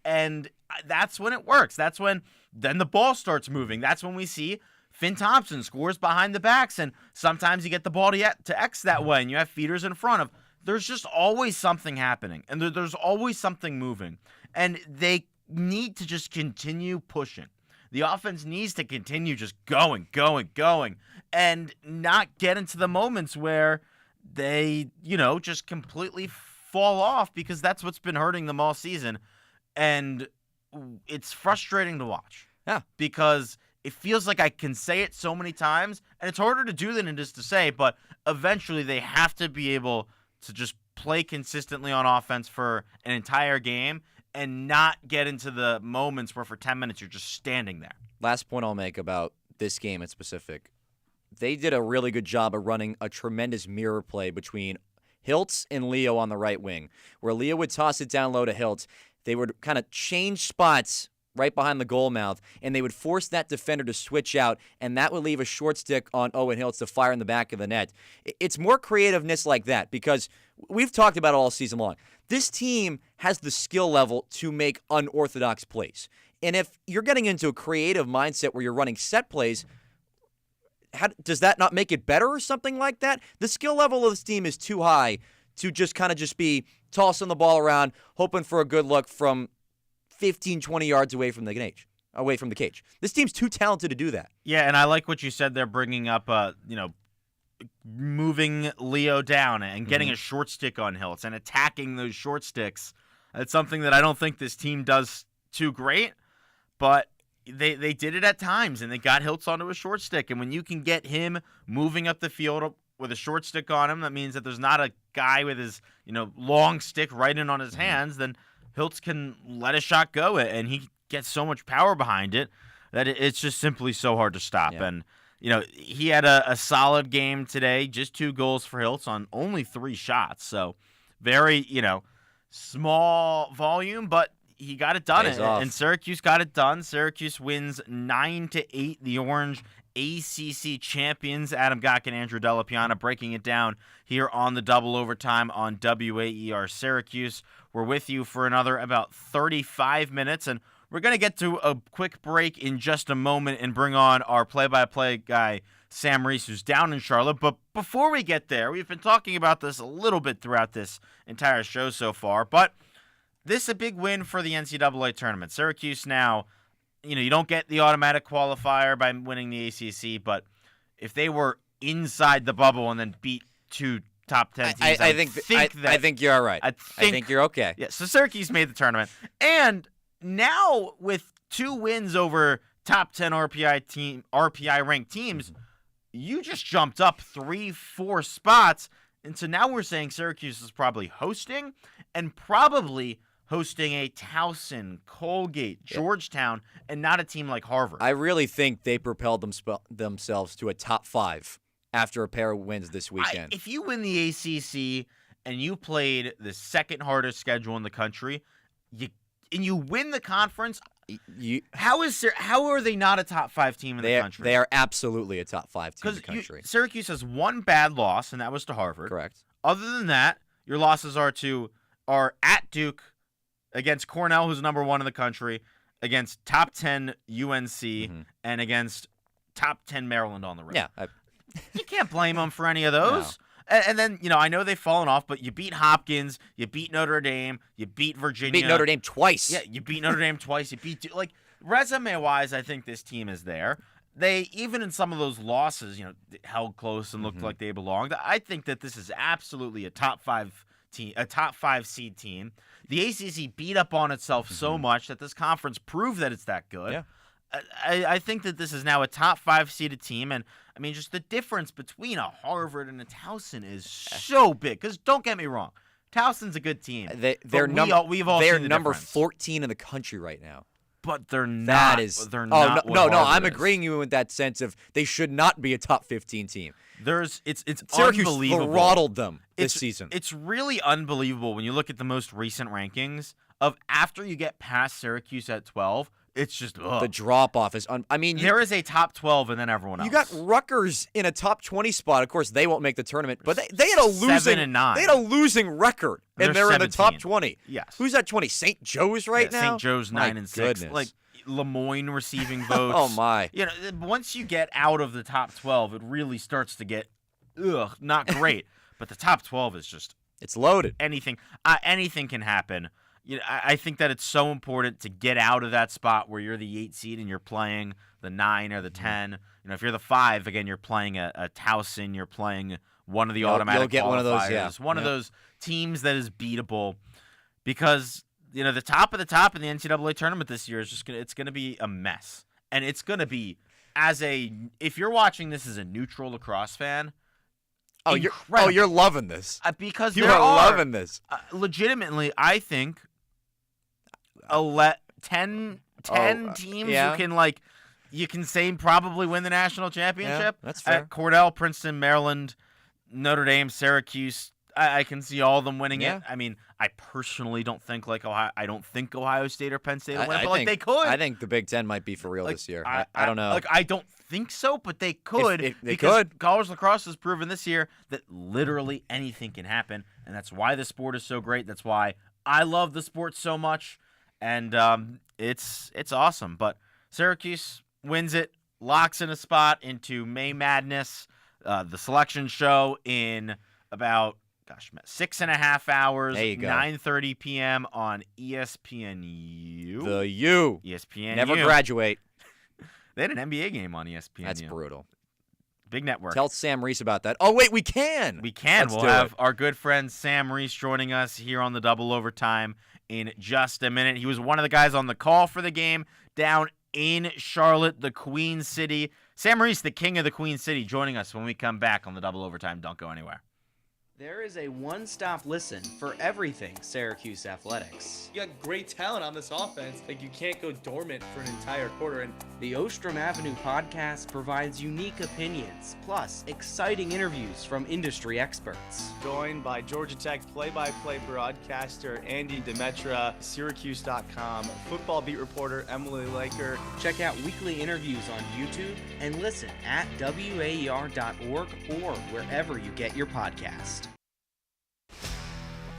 Speaker 5: and that's when it works. That's when then the ball starts moving. That's when we see Finn Thompson scores behind the backs, and sometimes you get the ball to X that way, and you have feeders in front of. There's just always something happening, and there's always something moving, and they need to just continue pushing. The offense needs to continue just going, and not get into the moments where they, just completely fall off, because that's what's been hurting them all season, and it's frustrating to watch.
Speaker 6: Yeah.
Speaker 5: Because it feels like I can say it so many times, and it's harder to do than it is to say, but eventually they have to be able to just play consistently on offense for an entire game and not get into the moments where for 10 minutes you're just standing there.
Speaker 6: Last point I'll make about this game in specific. They did a really good job of running a tremendous mirror play between Hiltz and Leo on the right wing, where Leo would toss it down low to Hiltz. They would kind of change spots right behind the goal mouth, and they would force that defender to switch out, and that would leave a short stick on Owen Hiltz to fire in the back of the net. It's more creativeness like that, because we've talked about it all season long. This team has the skill level to make unorthodox plays. And if you're getting into a creative mindset where you're running set plays, does that not make it better or something like that? The skill level of this team is too high to just be tossing the ball around, hoping for a good look from 15, 20 yards away from the cage. This team's too talented to do that.
Speaker 5: Yeah, and I like what you said there, bringing up, moving Leo down and getting a short stick on Hiltz and attacking those short sticks. It's something that I don't think this team does too great, but they did it at times, and they got Hiltz onto a short stick. And when you can get him moving up the field with a short stick on him, that means that there's not a guy with his long stick right in on his hands, then Hiltz can let a shot go, and he gets so much power behind it that it's just simply so hard to stop. Yeah. And, he had a solid game today, just 2 goals for Hiltz on only 3 shots. So very, small volume, but he got it done,
Speaker 6: Pays off.
Speaker 5: and Syracuse got it done. Syracuse wins 9-8. The Orange ACC champions. Adam Gotkin and Andrew Delapiana breaking it down here on the double overtime on WAER Syracuse. We're with you for another about 35 minutes, and we're going to get to a quick break in just a moment and bring on our play-by-play guy, Sam Reese, who's down in Charlotte. But before we get there, we've been talking about this a little bit throughout this entire show so far, but this is a big win for the NCAA tournament. Syracuse now, you don't get the automatic qualifier by winning the ACC, but if they were inside the bubble and then beat two top 10 teams, I
Speaker 6: think you're all right. I think you're okay.
Speaker 5: Yeah, so Syracuse made the tournament. And now with 2 wins over top 10 RPI ranked teams, you just jumped up 3-4 spots. And so now we're saying Syracuse is probably hosting and probably hosting a Towson, Colgate, Georgetown, and not a team like Harvard.
Speaker 6: I really think they propelled themselves to a top 5 after a pair of wins this weekend.
Speaker 5: If you win the ACC and you played the second hardest schedule in the country, you win the conference, how are they not a top 5 team in the country?
Speaker 6: They are absolutely a top 5 team in the country.
Speaker 5: Syracuse has one bad loss, and that was to Harvard.
Speaker 6: Correct.
Speaker 5: Other than that, your losses are at Duke, against Cornell, who's number 1 in the country, against top 10 UNC, and against top 10 Maryland on the road.
Speaker 6: Yeah.
Speaker 5: You can't blame them for any of those. No. And then, I know they've fallen off, but you beat Hopkins, you beat Notre Dame, you beat Virginia.
Speaker 6: Beat Notre Dame twice.
Speaker 5: Yeah, you beat Notre Dame twice. You beat, resume-wise, I think this team is there. They, even in some of those losses, held close and looked like they belonged. I think that this is absolutely a top 5 team, a top 5 seed team. The ACC beat up on itself so much that this conference proved that it's that good.
Speaker 6: Yeah.
Speaker 5: I think that this is now a top 5 seeded team, and just the difference between a Harvard and a Towson is so big. Because don't get me wrong, Towson's a good team.
Speaker 6: They're number 14 in the country right now.
Speaker 5: But they're not.
Speaker 6: No. I'm agreeing with you in that sense of they should not be a top 15 team.
Speaker 5: It's
Speaker 6: Syracuse
Speaker 5: unbelievable.
Speaker 6: throttled them this season.
Speaker 5: It's really unbelievable when you look at the most recent rankings of after you get past Syracuse at 12. It's just
Speaker 6: the drop off is.
Speaker 5: There is a top 12 and then everyone else.
Speaker 6: You got Rutgers in a top 20 spot. Of course, they won't make the tournament, but they had a losing
Speaker 5: 7-9.
Speaker 6: They had a losing record, and they're in the top 20.
Speaker 5: Yes.
Speaker 6: Who's at 20? St. Joe's now.
Speaker 5: St. Joe's 9-6.
Speaker 6: Goodness.
Speaker 5: Like Lemoyne receiving votes.
Speaker 6: Oh my!
Speaker 5: Once you get out of the top 12, it really starts to get not great. But the top 12 is just
Speaker 6: it's loaded.
Speaker 5: Anything can happen. I think that it's so important to get out of that spot where you're the 8 seed and you're playing the 9 or the 10. If you're the 5, again, you're playing a Towson. You're playing one of the automatic
Speaker 6: You'll get one of those,
Speaker 5: yeah. One of those teams that is beatable because, the top of the top in the NCAA tournament this year is it's going to be a mess. And it's going to be, if you're watching this as a neutral lacrosse fan,
Speaker 6: you're loving this.
Speaker 5: Because
Speaker 6: you are loving this.
Speaker 5: Legitimately, I think 10 teams you can say probably win the national championship.
Speaker 6: Yeah, that's fair.
Speaker 5: Cornell, Princeton, Maryland, Notre Dame, Syracuse. I can see all of them winning it. I personally don't think I don't think Ohio State or Penn State will win it, but they could.
Speaker 6: I think the Big Ten might be for real this year. I don't know.
Speaker 5: I don't think so, but they could.
Speaker 6: They could.
Speaker 5: College lacrosse has proven this year that literally anything can happen, and that's why the sport is so great. That's why I love the sport so much, and it's awesome. But Syracuse wins it, locks in a spot into May Madness, the selection show in about 6.5 hours.
Speaker 6: There you go.
Speaker 5: 9:30 p.m. on ESPNU.
Speaker 6: The U.
Speaker 5: ESPNU.
Speaker 6: Never graduate.
Speaker 5: They had an NBA game on ESPNU.
Speaker 6: That's brutal.
Speaker 5: Big network.
Speaker 6: Tell Sam Reese about that. Oh, wait, we can.
Speaker 5: We can.
Speaker 6: We'll
Speaker 5: have our good friend Sam Reese joining us here on the double overtime in just a minute. He was one of the guys on the call for the game down in Charlotte, the Queen City. Sam Reese, the king of the Queen City, joining us when we come back on the double overtime. Don't go anywhere.
Speaker 13: There is a one-stop listen for everything Syracuse athletics.
Speaker 14: You got great talent on this offense. Like, you can't go dormant for an entire quarter. And
Speaker 13: the Ostrom Avenue podcast provides unique opinions, plus exciting interviews from industry experts.
Speaker 14: Joined by Georgia Tech play-by-play broadcaster Andy Demetra, Syracuse.com, football beat reporter Emily Laker.
Speaker 13: Check out weekly interviews on YouTube and listen at waer.org or wherever you get your podcast.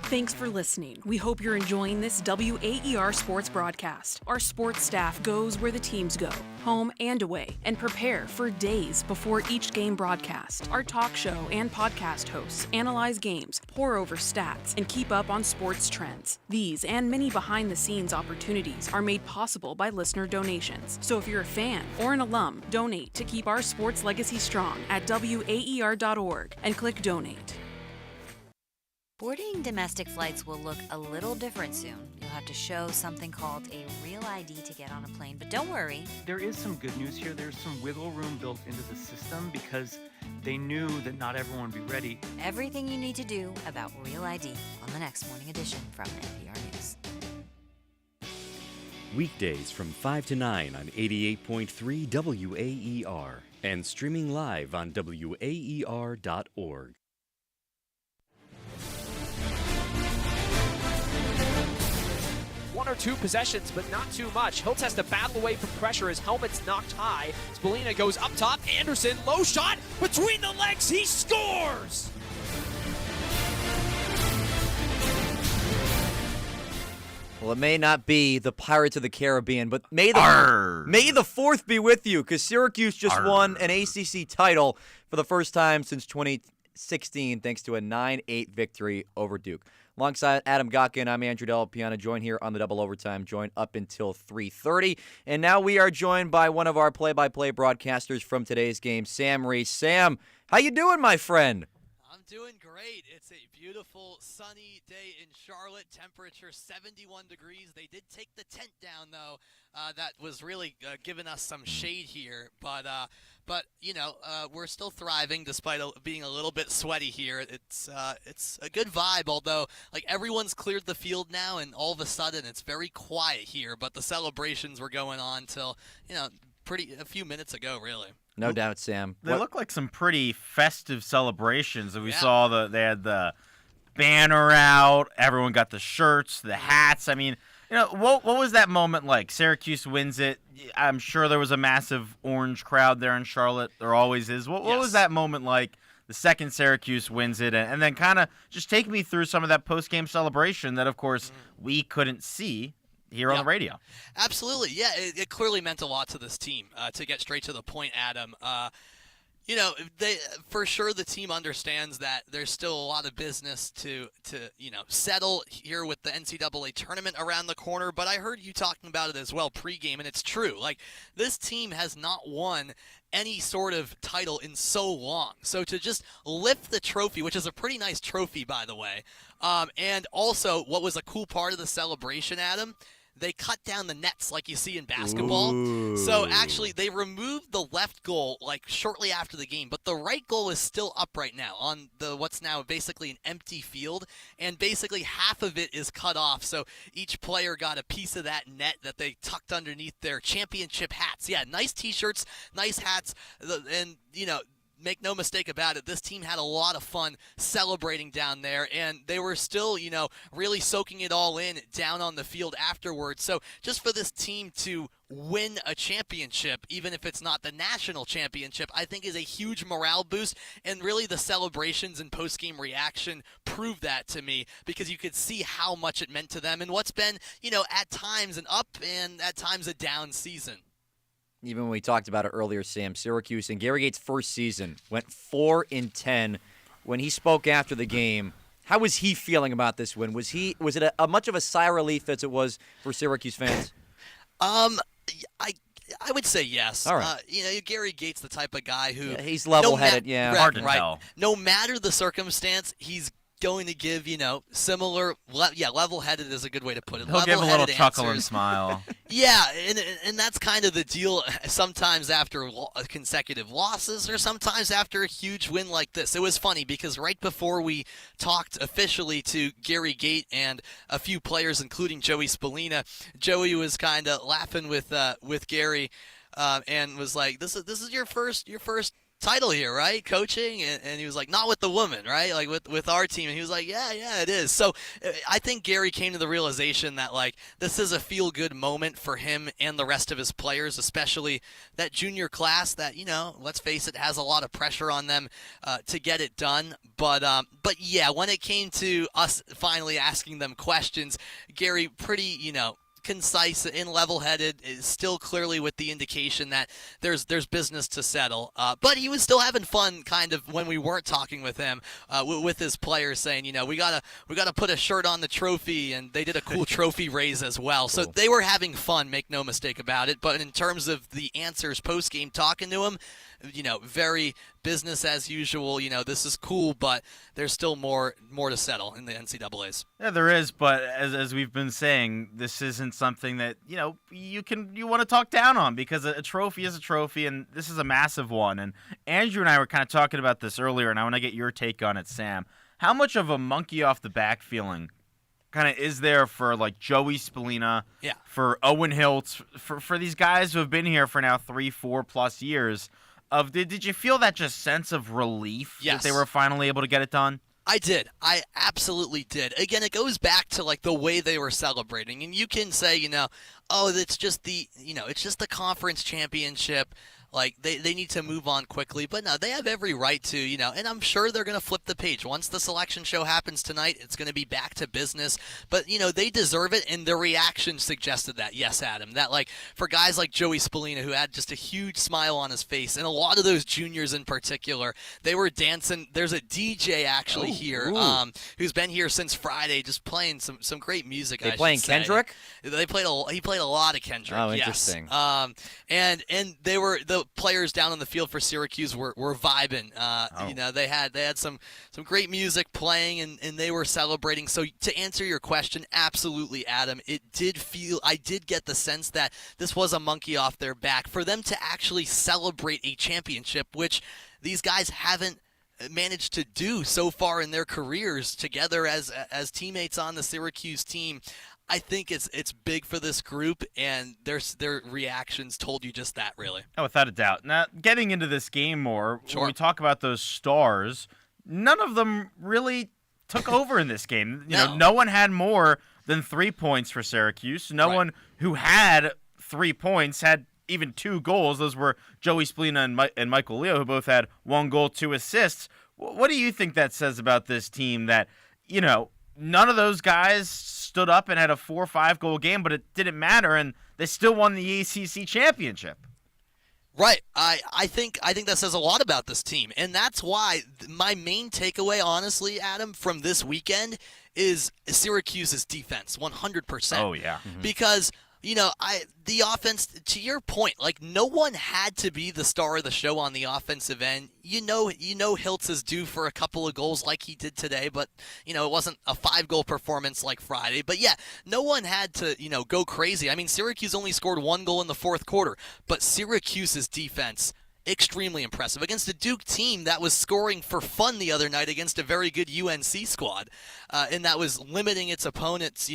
Speaker 15: Thanks for listening. We hope you're enjoying this WAER sports broadcast. Our sports staff goes where the teams go, home and away, and prepare for days before each game broadcast. Our talk show and podcast hosts analyze games, pore over stats, and keep up on sports trends. These and many behind-the-scenes opportunities are made possible by listener donations. So if you're a fan or an alum, donate to keep our sports legacy strong at WAER.org and click donate.
Speaker 16: Boarding domestic flights will look a little different soon. You'll have to show something called a real ID to get on a plane, but don't worry.
Speaker 17: There is some good news here. There's some wiggle room built into the system because they knew that not everyone would be ready.
Speaker 16: Everything you need to do about Real ID on the next morning edition from NPR News.
Speaker 1: Weekdays from 5 to 9 on 88.3 WAER and streaming live on WAER.org.
Speaker 3: One or two possessions, but not too much. Hiltz has to battle away from pressure. His helmet's knocked high. Spallina goes up top. Anderson, low shot, between the legs. He scores!
Speaker 6: Well, it may not be the Pirates of the Caribbean, but may the fourth be with you, because Syracuse just won an ACC title for the first time since 2016, thanks to a 9-8 victory over Duke. Alongside Adam Gotkin, I'm Andrew Della Piana, joined here on the Double Overtime, joined up until 3:30. And now we are joined by one of our play-by-play broadcasters from today's game, Sam Reese. Sam, how you doing, my friend?
Speaker 4: I'm doing great. It's a beautiful sunny day in Charlotte. Temperature 71 degrees. They did take the tent down, though. That was really giving us some shade here. But you know, we're still thriving despite being a little bit sweaty here. It's a good vibe, although like everyone's cleared the field now, and all of a sudden it's very quiet here. But the celebrations were going on till a few minutes ago, really.
Speaker 6: No doubt, Sam.
Speaker 5: They look like some pretty festive celebrations. We saw they had the banner out. Everyone got the shirts, the hats. I mean, what was that moment like? Syracuse wins it. I'm sure there was a massive orange crowd there in Charlotte. There always is. What was that moment like? The second Syracuse wins it, and then kind of just take me through some of that post-game celebration that, of course, we couldn't see here on the radio.
Speaker 4: Absolutely. Yeah, it clearly meant a lot to this team. To get straight to the point, Adam, for sure the team understands that there's still a lot of business to settle here with the NCAA tournament around the corner, but I heard you talking about it as well pregame, and it's true. Like, this team has not won any sort of title in so long. So to just lift the trophy, which is a pretty nice trophy, by the way, and also what was a cool part of the celebration, Adam, they cut down the nets like you see in basketball.
Speaker 6: Ooh.
Speaker 4: So actually they removed the left goal like shortly after the game, but the right goal is still up right now on what's now basically an empty field, and basically half of it is cut off. So each player got a piece of that net that they tucked underneath their championship hats. Yeah, nice t-shirts, nice hats, and make no mistake about it, this team had a lot of fun celebrating down there, and they were still, really soaking it all in down on the field afterwards. So just for this team to win a championship, even if it's not the national championship, I think is a huge morale boost, and really the celebrations and post-game reaction proved that to me, because you could see how much it meant to them and what's been, at times an up and at times a down season.
Speaker 6: Even when we talked about it earlier, Sam, Syracuse in Gary Gates' first season went 4-10. When he spoke after the game, how was he feeling about this win? Was it a much of a sigh of relief as it was for Syracuse fans?
Speaker 4: I would say yes.
Speaker 6: All right.
Speaker 4: Gary Gates, the type of guy who
Speaker 6: he's level-headed. Hard
Speaker 5: to tell.
Speaker 4: No matter the circumstance, he's going to give, similar, level-headed is a good way to put it.
Speaker 5: He'll give a little chuckle and smile.
Speaker 4: Yeah, and that's kind of the deal sometimes after consecutive losses or sometimes after a huge win like this. It was funny because right before we talked officially to Gary Gate and a few players, including Joey Spallina, Joey was kind of laughing with Gary and was like, "This is your first title here, right? Coaching?" And he was like, "Not with the woman, right? Like with our team." And he was like, yeah, it is. So I think Gary came to the realization that, like, this is a feel-good moment for him and the rest of his players, especially that junior class that, let's face it, has a lot of pressure on them to get it done. But yeah, when it came to us finally asking them questions, Gary pretty, concise and level-headed, is still clearly with the indication that there's business to settle. But he was still having fun, kind of, when we weren't talking with him, with his players, saying, we gotta put a shirt on the trophy, and they did a cool trophy raise as well. So they were having fun, make no mistake about it. But in terms of the answers post-game talking to him, very business as usual. This is cool, but there's still more to settle in the NCAAs.
Speaker 5: Yeah, there is, but as we've been saying, this isn't something that you want to talk down on, because a trophy is a trophy, and this is a massive one. And Andrew and I were kind of talking about this earlier, and I want to get your take on it, Sam. How much of a monkey off the back feeling kind of is there for like Joey Spallina, for Owen Hiltz, for these guys who have been here for now 3-4+ years? Did you feel that just sense of relief that they were finally able to get it done?
Speaker 4: I did. I absolutely did. Again, it goes back to like the way they were celebrating, and you can say, it's just the conference championship. Like, they need to move on quickly. But no, they have every right to, and I'm sure they're going to flip the page. Once the selection show happens tonight, it's going to be back to business. But, they deserve it, and their reaction suggested that. Yes, Adam. That, like, for guys like Joey Spallina, who had just a huge smile on his face, and a lot of those juniors in particular, they were dancing. There's a DJ actually here who's been here since Friday, just playing some great music.
Speaker 6: They playing Kendrick?
Speaker 4: He played a lot of Kendrick.
Speaker 6: Oh, interesting.
Speaker 4: Yes. And they were the players down on the field for Syracuse were vibing. They had some great music playing, and they were celebrating. So to answer your question, absolutely, Adam, I did get the sense that this was a monkey off their back for them to actually celebrate a championship, which these guys haven't managed to do so far in their careers together as teammates on the Syracuse team. I think it's big for this group, and their reactions told you just that, really.
Speaker 5: Oh, without a doubt. Now, getting into this game more, when we talk about those stars, none of them really took over in this game. No one had more than 3 points for Syracuse. No one who had 3 points had even 2 goals. Those were Joey Spallina and Michael Leo, who both had 1 goal, 2 assists. What do you think that says about this team that, none of those guys stood up and had a 4 or 5 goal game, but it didn't matter, and they still won the ACC championship?
Speaker 4: Right. I think that says a lot about this team, and that's why my main takeaway, honestly, Adam, from this weekend is Syracuse's defense, 100%.
Speaker 5: Oh, yeah. Mm-hmm.
Speaker 4: Because the offense, to your point, like, no one had to be the star of the show on the offensive end. Hiltz is due for a couple of goals like he did today, but, it wasn't a 5-goal performance like Friday. But, yeah, no one had to, go crazy. I mean, Syracuse only scored 1 goal in the 4th quarter, but Syracuse's defense, extremely impressive against a Duke team that was scoring for fun the other night against a very good UNC squad, and that was limiting its opponents,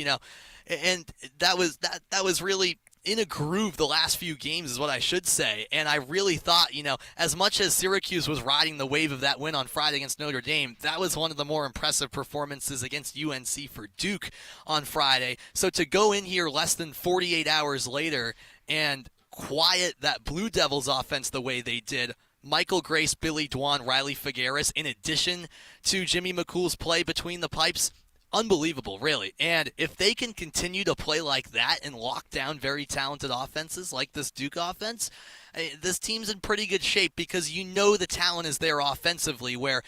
Speaker 4: and that was really in a groove the last few games is what I should say. And I really thought, as much as Syracuse was riding the wave of that win on Friday against Notre Dame, that was one of the more impressive performances against UNC for Duke on Friday. So to go in here less than 48 hours later and quiet that Blue Devils offense the way they did, Michael Grace, Billy Dwan, Riley Figueres, in addition to Jimmy McCool's play between the pipes, unbelievable, really. And if they can continue to play like that and lock down very talented offenses like this Duke offense, this team's in pretty good shape, because the talent is there offensively where,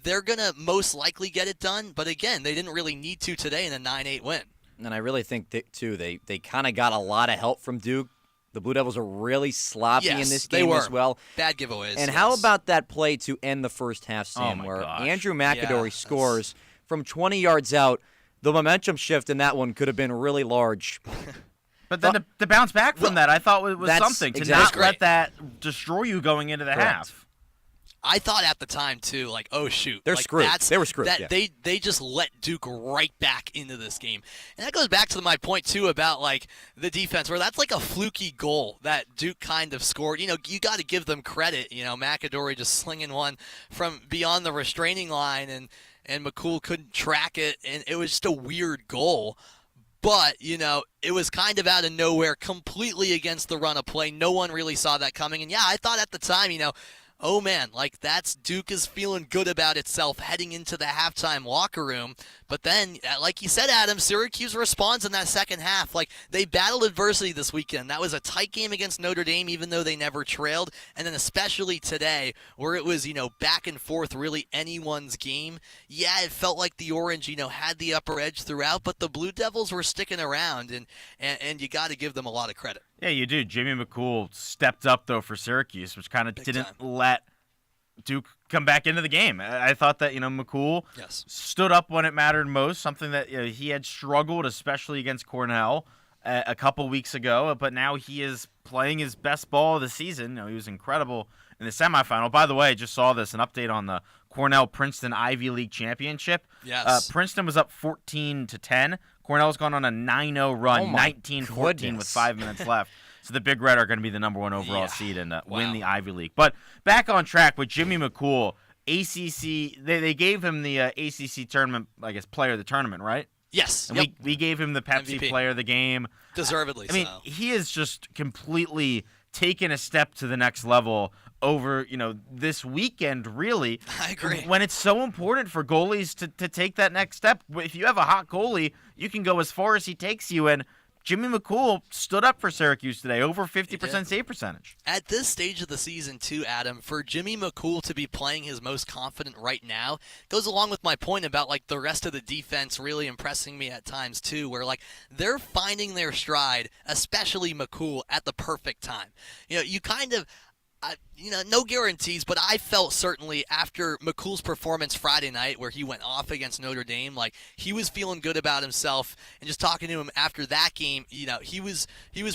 Speaker 4: they're going to most likely get it done. But again, they didn't really need to today in a 9-8 win.
Speaker 6: And I really think, too, they kind of got a lot of help from Duke The Blue Devils are really sloppy in this
Speaker 4: they
Speaker 6: game
Speaker 4: were.
Speaker 6: as well.
Speaker 4: Bad giveaways.
Speaker 6: And how about that play to end the first half, Sam,
Speaker 5: my
Speaker 6: where
Speaker 5: gosh.
Speaker 6: Andrew McAdory scores from 20 yards out? The momentum shift in that one could have been really large.
Speaker 5: But then to bounce back from that, I thought it was something. To not let that destroy you going into the half.
Speaker 4: I thought at the time, too, like, oh, shoot.
Speaker 6: They're
Speaker 4: like,
Speaker 6: screwed. They were screwed, yeah.
Speaker 4: They just let Duke right back into this game. And that goes back to my point, too, about, like, the defense, where that's like a fluky goal that Duke kind of scored. You know, you got to give them credit. You know, McAdory just slinging one from beyond the restraining line, and McCool couldn't track it, and it was just a weird goal. But, you know, it was kind of out of nowhere, completely against the run of play. No one really saw that coming. And, yeah, I thought at the time, you know, oh, man, like that's Duke is feeling good about itself heading into the halftime locker room. But then, like you said, Adam, Syracuse responds in that second half. Like, they battled adversity this weekend. That was a tight game against Notre Dame, even though they never trailed. And then especially today, where it was, you know, back and forth, really anyone's game. Yeah, it felt like the Orange, you know, had the upper edge throughout, but the Blue Devils were sticking around, and you got to give them a lot of credit.
Speaker 5: Yeah, you do. Jimmy McCool stepped up, though, for Syracuse, which kind of didn't let Duke come back into the game. I thought that, you know, McCool stood up when it mattered most, something that he had struggled, especially against Cornell a couple weeks ago, but now he is playing his best ball of the season. You know, he was incredible in the semifinal. By the way, I just saw this, an update on the Cornell-Princeton Ivy League Championship.
Speaker 4: Yes.
Speaker 5: Princeton was up 14-10. Cornell's gone on a 9-0 run, 19-14 with 5 minutes left. So the Big Red are going to be the number one overall seed and win the Ivy League. But back on track with Jimmy McCool, ACC, they gave him the ACC tournament, I guess, player of the tournament, right?
Speaker 4: Yes.
Speaker 5: And we gave him the Pepsi
Speaker 4: MVP.
Speaker 5: Player of the game.
Speaker 4: Deservedly
Speaker 5: I mean, he has just completely taken a step to the next level over, you know, this weekend, really.
Speaker 4: I agree.
Speaker 5: When it's so important for goalies to take that next step. If you have a hot goalie, you can go as far as he takes you, and Jimmy McCool stood up for Syracuse today, over 50% save percentage.
Speaker 4: At this stage of the season, too, Adam, for Jimmy McCool to be playing his most confident right now goes along with my point about, like, the rest of the defense really impressing me at times, too, where, like, they're finding their stride, especially McCool, at the perfect time. You know, you kind of... no guarantees, but I felt certainly after McCool's performance Friday night where he went off against Notre Dame, like he was feeling good about himself, and just talking to him after that game, you know, he was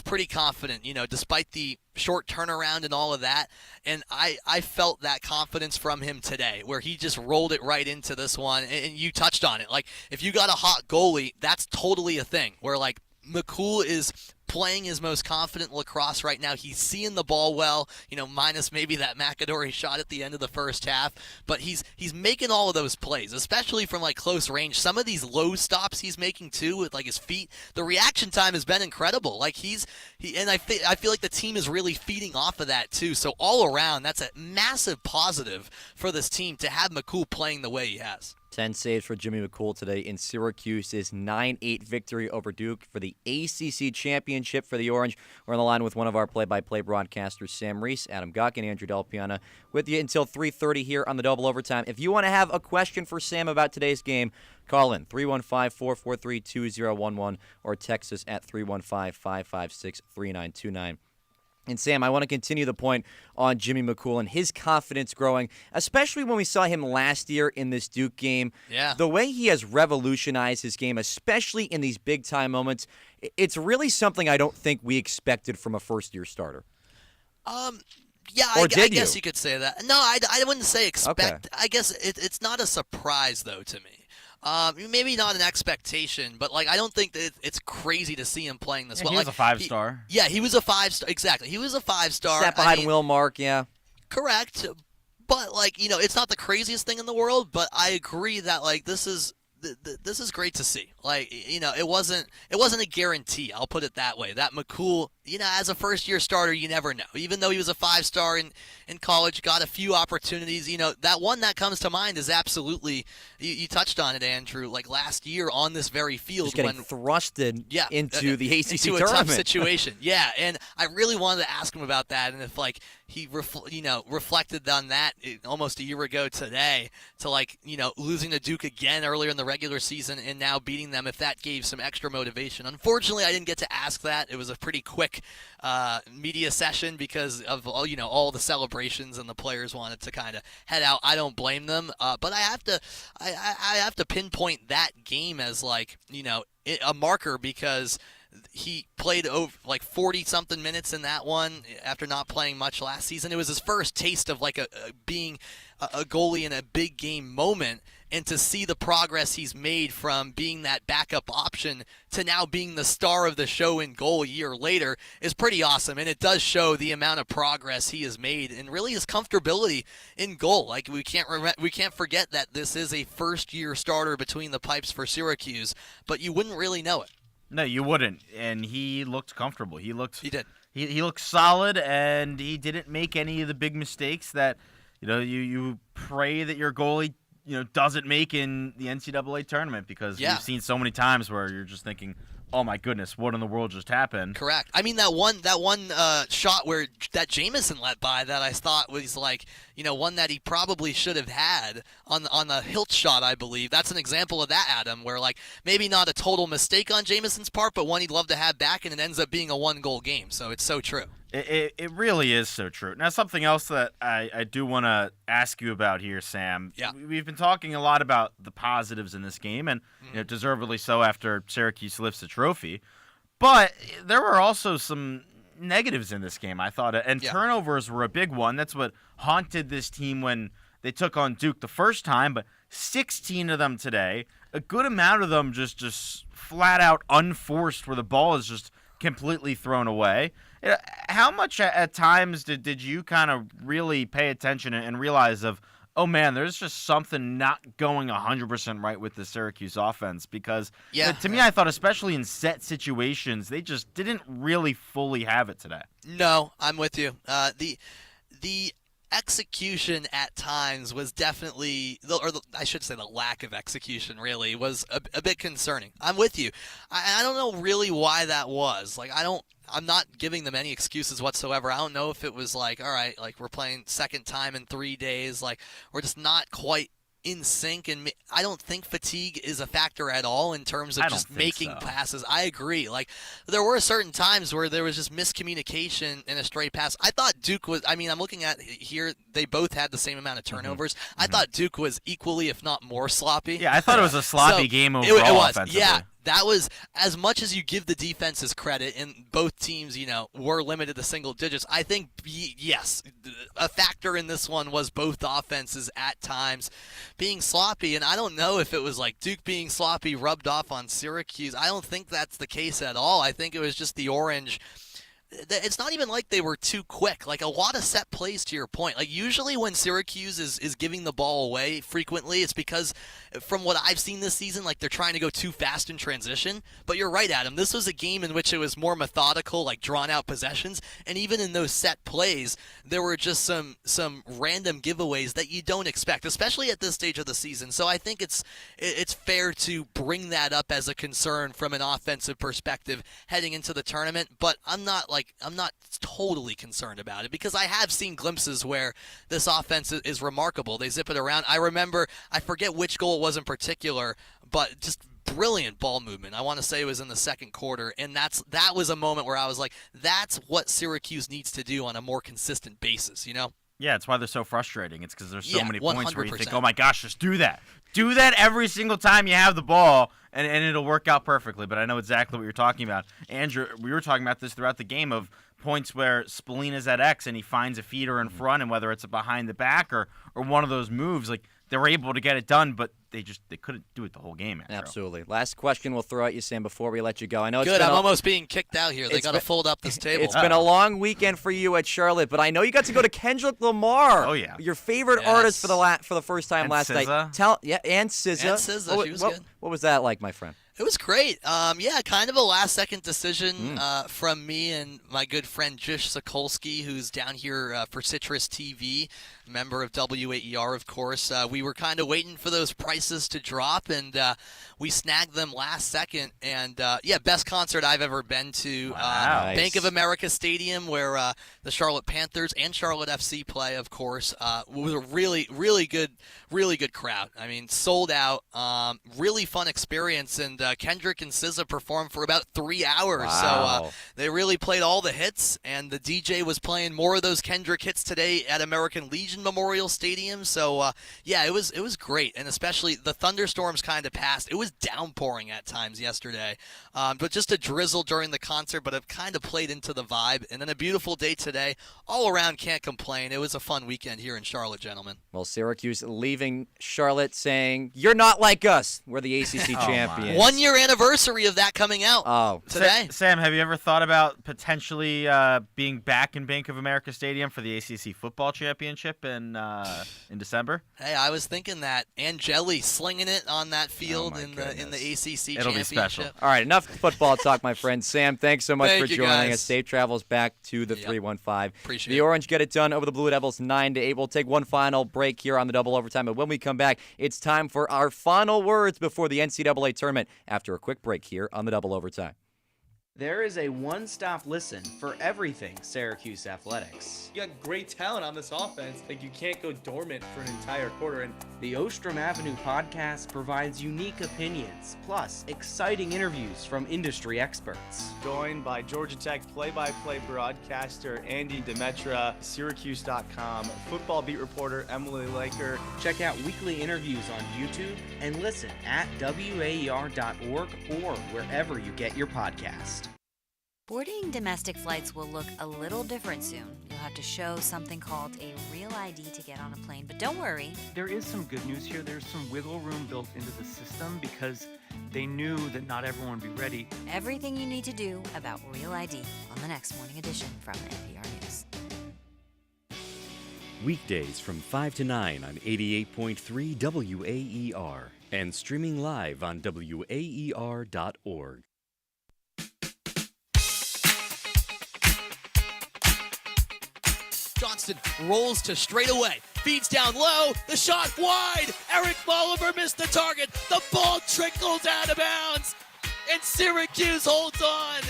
Speaker 4: pretty confident, you know, despite the short turnaround and all of that, and I felt that confidence from him today where he just rolled it right into this one, and you touched on it. Like, if you got a hot goalie, that's totally a thing where, like, McCool is playing his most confident lacrosse right now. He's seeing the ball well, you know, minus maybe that McAdory shot at the end of the first half. But he's making all of those plays, especially from, like, close range. Some of these low stops he's making, too, with, like, his feet. The reaction time has been incredible. Like, and I feel like the team is really feeding off of that, too. So all around, that's a massive positive for this team to have McCool playing the way he has.
Speaker 6: 10 saves for Jimmy McCool today in Syracuse's 9-8 victory over Duke for the ACC championship for the Orange. We're on the line with one of our play-by-play broadcasters, Sam Reese, Adam Guck, and Andrew Del Piana, with you until 3:30 here on the Double Overtime. If you want to have a question for Sam about today's game, call in 315-443-2011 or text us at 315-556-3929. And, Sam, I want to continue the point on Jimmy McCool and his confidence growing, especially when we saw him last year in this Duke game.
Speaker 4: Yeah.
Speaker 6: The way he has revolutionized his game, especially in these big-time moments, it's really something I don't think we expected from a first-year starter.
Speaker 4: Yeah,
Speaker 6: Or
Speaker 4: I guess you could say that. No, I wouldn't say expect.
Speaker 6: Okay.
Speaker 4: I guess it's not a surprise, though, to me. Maybe not an expectation, but, like, I don't think that it's crazy to see him playing this well.
Speaker 5: He was
Speaker 4: like,
Speaker 5: a 5-star.
Speaker 4: He was a 5-star. Exactly. He was a 5-star.
Speaker 6: Sat behind Will Mark, yeah.
Speaker 4: Correct. But, like, you know, it's not the craziest thing in the world, but I agree that, like, this is great to see. Like, you know, it wasn't a guarantee, I'll put it that way. That McCool, you know, as a first-year starter, you never know. Even though he was a 5-star in college, got a few opportunities, you know, that one that comes to mind is absolutely, you touched on it, Andrew, like last year on this very field.
Speaker 6: Just getting thrusted into the ACC
Speaker 4: into
Speaker 6: tournament.
Speaker 4: a tough situation. Yeah, and I really wanted to ask him about that, and if, like, he reflected on that almost a year ago today to, like, you know, losing to Duke again earlier in the regular season and now beating them, if that gave some extra motivation. Unfortunately, I didn't get to ask that. It was a pretty quick media session because of all the celebrations and the players wanted to kind of head out. I don't blame them, but I have to pinpoint that game as a marker because he played over 40-something minutes in that one after not playing much last season. It was his first taste of being a goalie in a big game moment, and to see the progress he's made from being that backup option to now being the star of the show in goal a year later is pretty awesome, and it does show the amount of progress he has made and really his comfortability in goal. We can't forget that this is a first-year starter between the pipes for Syracuse, but you wouldn't really know it.
Speaker 5: No, you wouldn't, and he looked comfortable. He did. He looked solid, and he didn't make any of the big mistakes that you pray that your goalie doesn't make in the NCAA tournament, because we've seen so many times where you're just thinking, oh my goodness, what in the world just happened?
Speaker 4: Correct. I mean, that one shot where that Jamison let by that I thought was one that he probably should have had on the Hilt shot, I believe. That's an example of that, Adam, where maybe not a total mistake on Jamison's part, but one he'd love to have back, and it ends up being a 1-goal game. So it's so true.
Speaker 5: It really is so true. Now, something else that I do want to ask you about here, Sam.
Speaker 4: Yeah.
Speaker 5: We've been talking a lot about the positives in this game, and deservedly so after Syracuse lifts the trophy. But there were also some negatives in this game, I thought, and turnovers were a big one. That's what haunted this team when they took on Duke the first time, but 16 of them today. A good amount of them just flat out unforced, where the ball is just completely thrown away. How much at times did you kind of really pay attention and realize oh man, there's just something not going 100% right with the Syracuse offense? Because to me, I thought especially in set situations, they just didn't really fully have it today.
Speaker 4: No, I'm with you. The execution at times was definitely, I should say the lack of execution really was a bit concerning. I'm with you. I don't know really why that was. I'm not giving them any excuses whatsoever. I don't know if it was all right, we're playing second time in 3 days, we're just not quite in sync, and I don't think fatigue is a factor at all in terms of just making passes. I agree. There were certain times where there was just miscommunication in a straight pass. I thought Duke was, I'm looking at here, they both had the same amount of turnovers. Mm-hmm. I thought Duke was equally, if not more sloppy.
Speaker 5: Yeah, I thought it was a sloppy game overall.
Speaker 4: It was,
Speaker 5: offensively.
Speaker 4: yeah. That was, as much as you give the defenses credit, and both teams, were limited to single digits, I think, yes, a factor in this one was both offenses at times being sloppy. And I don't know if it was Duke being sloppy rubbed off on Syracuse. I don't think that's the case at all. I think it was just the orange. It's not even like they were too quick. A lot of set plays, to your point. Usually when Syracuse is giving the ball away frequently, it's because, from what I've seen this season, they're trying to go too fast in transition. But you're right, Adam. This was a game in which it was more methodical, drawn-out possessions. And even in those set plays, there were just some random giveaways that you don't expect, especially at this stage of the season. So I think it's fair to bring that up as a concern from an offensive perspective heading into the tournament. But I'm not totally concerned about it, because I have seen glimpses where this offense is remarkable. They zip it around. I forget which goal it was in particular, but just brilliant ball movement. I want to say it was in the second quarter, and that was a moment where I was like, that's what Syracuse needs to do on a more consistent basis,
Speaker 5: Yeah, it's why they're so frustrating. It's because there's so many points
Speaker 4: 100%.
Speaker 5: where you think, oh my gosh, just do that. Do that every single time you have the ball, and it'll work out perfectly. But I know exactly what you're talking about. Andrew, we were talking about this throughout the game, of points where Spalina's at X and he finds a feeder in front, and whether it's a behind the back or one of those moves, they were able to get it done, but they couldn't do it the whole game.
Speaker 6: Absolutely. Last question we'll throw at you, Sam, before we let you go. I know it's
Speaker 4: good. I'm almost being kicked out here. They got to fold up this table.
Speaker 6: It's been a long weekend for you at Charlotte, but I know you got to go to Kendrick Lamar.
Speaker 5: Oh yeah,
Speaker 6: your favorite artist for the first time
Speaker 5: and
Speaker 6: last
Speaker 5: SZA.
Speaker 6: night. And SZA.
Speaker 4: And SZA, she was good.
Speaker 6: What was that like, my friend?
Speaker 4: It was great. Kind of a last-second decision from me and my good friend Jish Sokolsky, who's down here for Citrus TV. member of WAER, of course. We were kind of waiting for those prices to drop, and we snagged them last second. And, best concert I've ever been to.
Speaker 6: Wow.
Speaker 4: Bank of America Stadium, where the Charlotte Panthers and Charlotte FC play, of course. It was a really good crowd. I mean, sold out. Really fun experience. And Kendrick and SZA performed for about 3 hours.
Speaker 6: Wow.
Speaker 4: So they really played all the hits, and the DJ was playing more of those Kendrick hits today at American Legion Memorial Stadium. So, it was great. And especially the thunderstorms kind of passed. It was downpouring at times yesterday. But just a drizzle during the concert, but it kind of played into the vibe. And then a beautiful day today. All around, can't complain. It was a fun weekend here in Charlotte, gentlemen.
Speaker 6: Well, Syracuse leaving Charlotte saying, "You're not like us. We're the ACC champions."
Speaker 4: 1 year anniversary of that coming out today.
Speaker 5: Sam, have you ever thought about potentially being back in Bank of America Stadium for the ACC football championship in December?
Speaker 4: Hey, I was thinking that. And Jelly slinging it on that field in the ACC
Speaker 5: It'll
Speaker 4: championship.
Speaker 5: be special.
Speaker 6: All right, enough football talk, my friend. Sam, thanks so much
Speaker 4: Thank
Speaker 6: for
Speaker 4: you,
Speaker 6: joining
Speaker 4: guys.
Speaker 6: us. Safe travels back to the 315.
Speaker 4: Appreciate
Speaker 6: the
Speaker 4: it.
Speaker 6: Orange get it done over the Blue Devils 9-8. We'll take one final break here on the double overtime. But when we come back, it's time for our final words before the NCAA tournament after a quick break here on the double overtime.
Speaker 13: There is a one-stop listen for everything Syracuse athletics.
Speaker 14: You got great talent on this offense. Like, you can't go dormant for an entire quarter. And
Speaker 13: The Ostrom Avenue podcast provides unique opinions, plus exciting interviews from industry experts.
Speaker 14: joined by Georgia Tech play-by-play broadcaster Andy Demetra, Syracuse.com, football beat reporter Emily Laker.
Speaker 13: Check out weekly interviews on YouTube and listen at WAER.org or wherever you get your podcast.
Speaker 16: Boarding domestic flights will look a little different soon. You'll have to show something called a real ID to get on a plane, but don't worry.
Speaker 17: There is some good news here. There's some wiggle room built into the system because they knew that not everyone would be ready.
Speaker 16: Everything you need to do about Real ID on the next morning edition from NPR News.
Speaker 1: Weekdays from 5 to 9 on 88.3 WAER and streaming live on WAER.org.
Speaker 4: Johnston rolls to straightaway, feeds down low, the shot wide. Eric Bolivar missed the target. The ball trickles out of bounds, and Syracuse holds on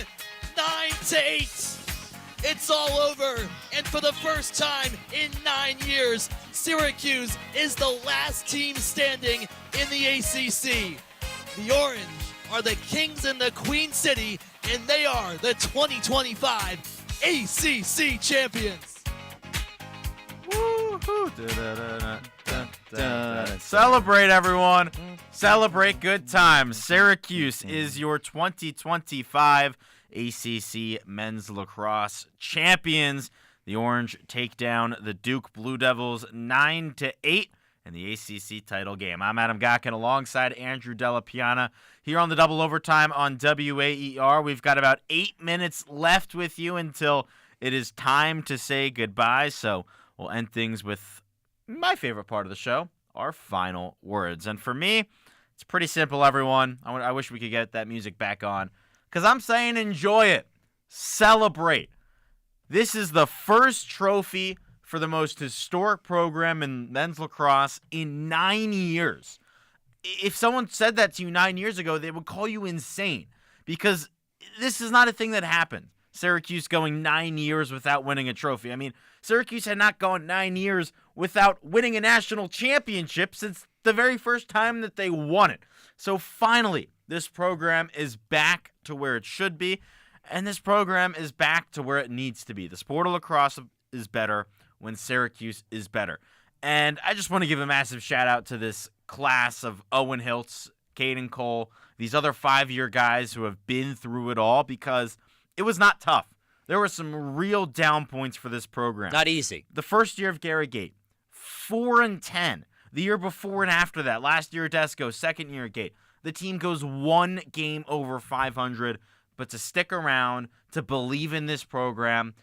Speaker 4: 9-8. It's all over, and for the first time in 9 years, Syracuse is the last team standing in the ACC. The Orange are the kings in the Queen City, and they are the 2025 ACC champions.
Speaker 5: Celebrate, everyone. Celebrate good times. Syracuse is your 2025 ACC men's lacrosse champions. The Orange take down the Duke Blue Devils 9-8 in the ACC title game. I'm Adam Gotkin alongside Andrew Della Piana here on the double overtime on WAER. We've got about 8 minutes left with you until it is time to say goodbye, so we'll end things with my favorite part of the show, our final words. And for me, it's pretty simple, everyone. I wish we could get that music back on, because I'm saying enjoy it. Celebrate. This is the first trophy for the most historic program in men's lacrosse in 9 years. If someone said that to you 9 years ago, they would call you insane, because this is not a thing that happened. Syracuse going 9 years without winning a trophy. I mean, Syracuse had not gone 9 years without winning a national championship since the very first time that they won it. So finally, this program is back to where it should be, and this program is back to where it needs to be. The sport of lacrosse is better when Syracuse is better. And I just want to give a massive shout out to this class of Owen Hiltz, Caden Cole, these other 5-year guys who have been through it all, because it was not tough. There were some real down points for this program.
Speaker 6: Not easy.
Speaker 5: The first year of Gary Gate, 4-10. The year before and after that, last year at Desco, second year at Gate, the team goes one game over 500. But to stick around, to believe in this program,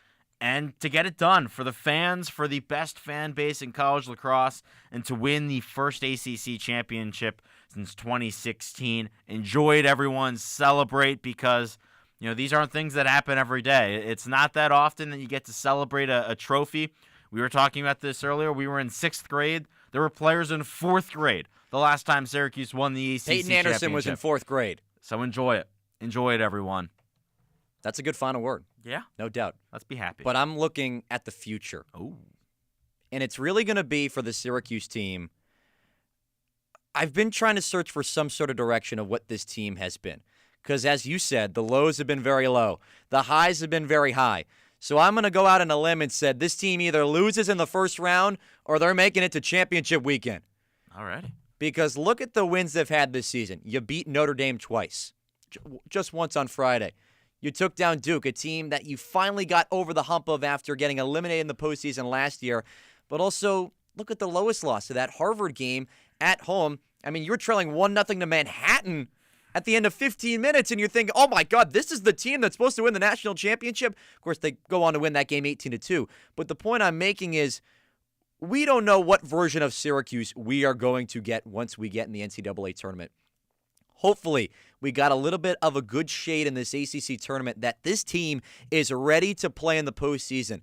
Speaker 5: and to get it done for the fans, for the best fan base in college lacrosse, and to win the first ACC championship since 2016. Enjoy it, everyone. Celebrate, because these aren't things that happen every day. It's not that often that you get to celebrate a trophy We were talking about this earlier. We were in 6th grade. There were players in 4th grade the last time Syracuse won the ACC
Speaker 6: Peyton Anderson was in 4th grade.
Speaker 5: So enjoy it. Enjoy it, everyone.
Speaker 6: That's a good final word.
Speaker 5: Yeah.
Speaker 6: No doubt.
Speaker 5: Let's be happy.
Speaker 6: But I'm looking at the future.
Speaker 5: Oh.
Speaker 6: And it's really going to be for the Syracuse team. I've been trying to search for some sort of direction of what this team has been. Because as you said, the lows have been very low. The highs have been very high. So I'm going to go out on a limb and said this team either loses in the first round or they're making it to championship weekend.
Speaker 5: All righty.
Speaker 6: Because look at the wins they've had this season. You beat Notre Dame twice, just once on Friday. You took down Duke, a team that you finally got over the hump of after getting eliminated in the postseason last year. But also, look at the lowest loss to that Harvard game at home. I mean, you're trailing 1-0 to Manhattan at the end of 15 minutes, and you're thinking, oh, my God, this is the team that's supposed to win the national championship. Of course, they go on to win that game 18-2. But the point I'm making is we don't know what version of Syracuse we are going to get once we get in the NCAA tournament. Hopefully, we got a little bit of a good shade in this ACC tournament that this team is ready to play in the postseason.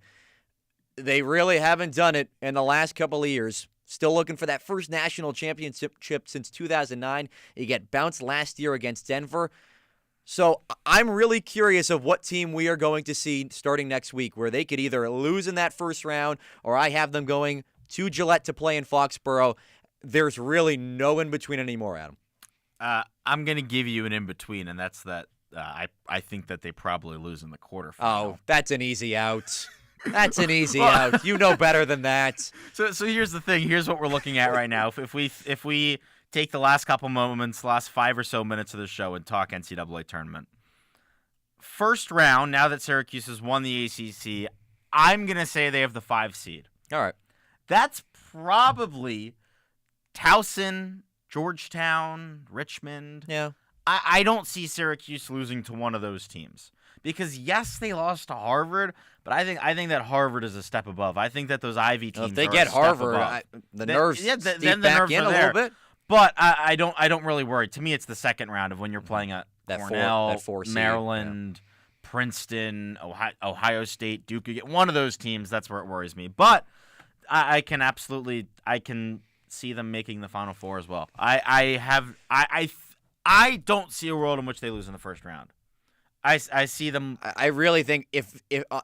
Speaker 6: They really haven't done it in the last couple of years. Still looking for that first national championship since 2009. You get bounced last year against Denver. So I'm really curious of what team we are going to see starting next week, where they could either lose in that first round or I have them going to Gillette to play in Foxborough. There's really no in-between anymore, Adam.
Speaker 5: I'm going to give you an in-between, and that's that I think that they probably lose in the quarterfinal.
Speaker 6: Oh, that's an easy out. That's an easy out. You know better than that.
Speaker 5: So here's the thing. Here's what we're looking at right now. If we take the last couple moments, last 5 or so minutes of the show and talk NCAA tournament. First round, now that Syracuse has won the ACC, I'm going to say they have the 5 seed.
Speaker 6: All right.
Speaker 5: That's probably Towson, Georgetown, Richmond.
Speaker 6: Yeah.
Speaker 5: I don't see Syracuse losing to one of those teams. Because, yes, they lost to Harvard, but I think that Harvard is a step above. I think that those Ivy teams
Speaker 6: if they
Speaker 5: are
Speaker 6: get
Speaker 5: a step
Speaker 6: Harvard,
Speaker 5: above.
Speaker 6: nerves
Speaker 5: then the
Speaker 6: back
Speaker 5: nerves
Speaker 6: in
Speaker 5: are
Speaker 6: a
Speaker 5: there.
Speaker 6: little bit.
Speaker 5: But I don't really worry. To me, it's the second round of when you're playing at
Speaker 6: That
Speaker 5: Cornell,
Speaker 6: four seed,
Speaker 5: Maryland, Princeton, Ohio State, Duke. You get one of those teams. That's where it worries me. But I can see them making the Final Four as well. I don't see a world in which they lose in the first round. I see them.
Speaker 6: I really think if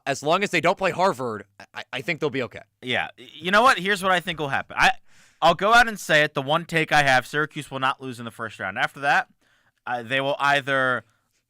Speaker 6: as long as they don't play Harvard, I think they'll be okay.
Speaker 5: Yeah. You know what? Here's what I think will happen. I'll go out and say it. The one take I have, Syracuse will not lose in the first round. After that, they will either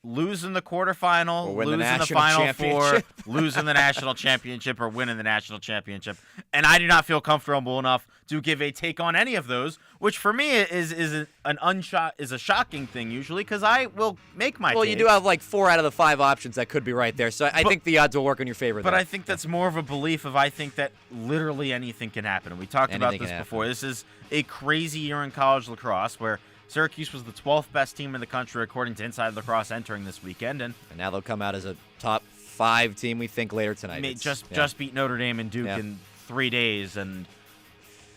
Speaker 5: lose in the quarterfinal, lose in the Final Four, lose in the national championship, or win in the national championship. And I do not feel comfortable enough to give a take on any of those, which for me is a shocking thing usually, because I will make my.
Speaker 6: Well,
Speaker 5: take.
Speaker 6: you do have like 4 out of the 5 options that could be right there, so I think the odds will work in your favor.
Speaker 5: But
Speaker 6: there.
Speaker 5: I think that's more of a belief of I think that literally anything can happen. And we talked about this before. This is a crazy year in college lacrosse where Syracuse was the 12th best team in the country according to Inside Lacrosse entering this weekend, and
Speaker 6: now they'll come out as a top 5 team. We think later tonight.
Speaker 5: Just beat Notre Dame and Duke in 3 days, and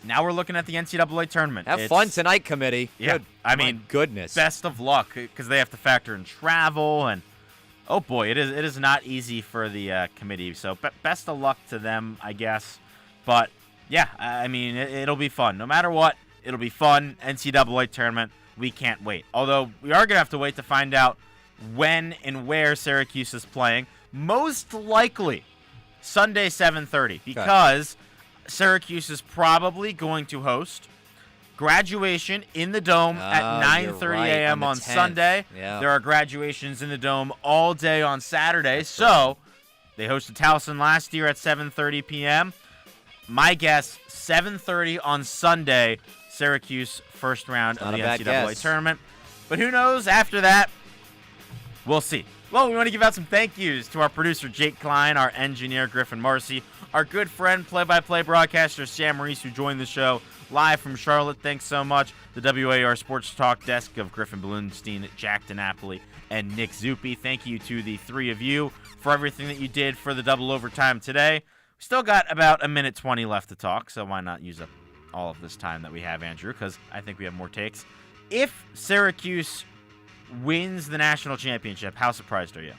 Speaker 5: now we're looking at the NCAA tournament.
Speaker 6: Have fun tonight, committee.
Speaker 5: Yeah,
Speaker 6: Good.
Speaker 5: I mean,
Speaker 6: goodness.
Speaker 5: Best of luck because they have to factor in travel, and oh boy, it is not easy for the committee. So best of luck to them, I guess. But yeah, I mean, it'll be fun. No matter what, it'll be fun. NCAA tournament. We can't wait. Although we are going to have to wait to find out when and where Syracuse is playing. Most likely Sunday 7:30 because Syracuse is probably going to host graduation in the Dome at 9:30 a.m. on Sunday.
Speaker 6: Yeah.
Speaker 5: There are graduations in the Dome all day on Saturday. So they hosted Towson last year at 7:30 p.m. My guess, 7:30 on Sunday, Syracuse first round of the NCAA tournament. But who knows? After that, we'll see. Well, we want to give out some thank yous to our producer, Jake Klein, our engineer, Griffin Marcy, our good friend, play-by-play broadcaster, Sam Reese, who joined the show live from Charlotte. Thanks so much. The WAR Sports Talk desk of Griffin Blunstein, Jack DiNapoli, and Nick Zuppi. Thank you to the 3 of you for everything that you did for the double overtime today. We still got about a minute 20 left to talk, so why not use up all of this time that we have, Andrew, because I think we have more takes. If Syracuse wins the national championship, how surprised are you?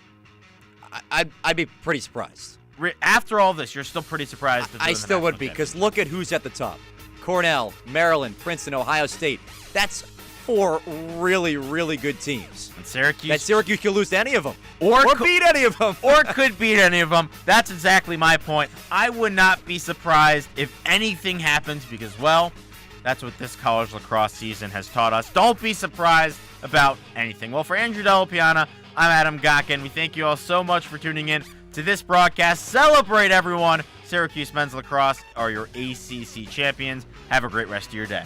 Speaker 6: I'd be pretty surprised.
Speaker 5: after all this, you're still pretty surprised.
Speaker 6: I still would be, because look at who's at the top. Cornell, Maryland, Princeton, Ohio State. That's 4 really, really good teams.
Speaker 5: And Syracuse.
Speaker 6: That Syracuse could lose to any of them. Or beat any of them.
Speaker 5: Or could beat any of them. That's exactly my point. I would not be surprised if anything happens because, well, that's what this college lacrosse season has taught us. Don't be surprised about anything. Well, for Andrew Delapiana, I'm Adam Gotkin. We thank you all so much for tuning in to this broadcast. Celebrate, everyone. Syracuse men's lacrosse are your ACC champions. Have a great rest of your day.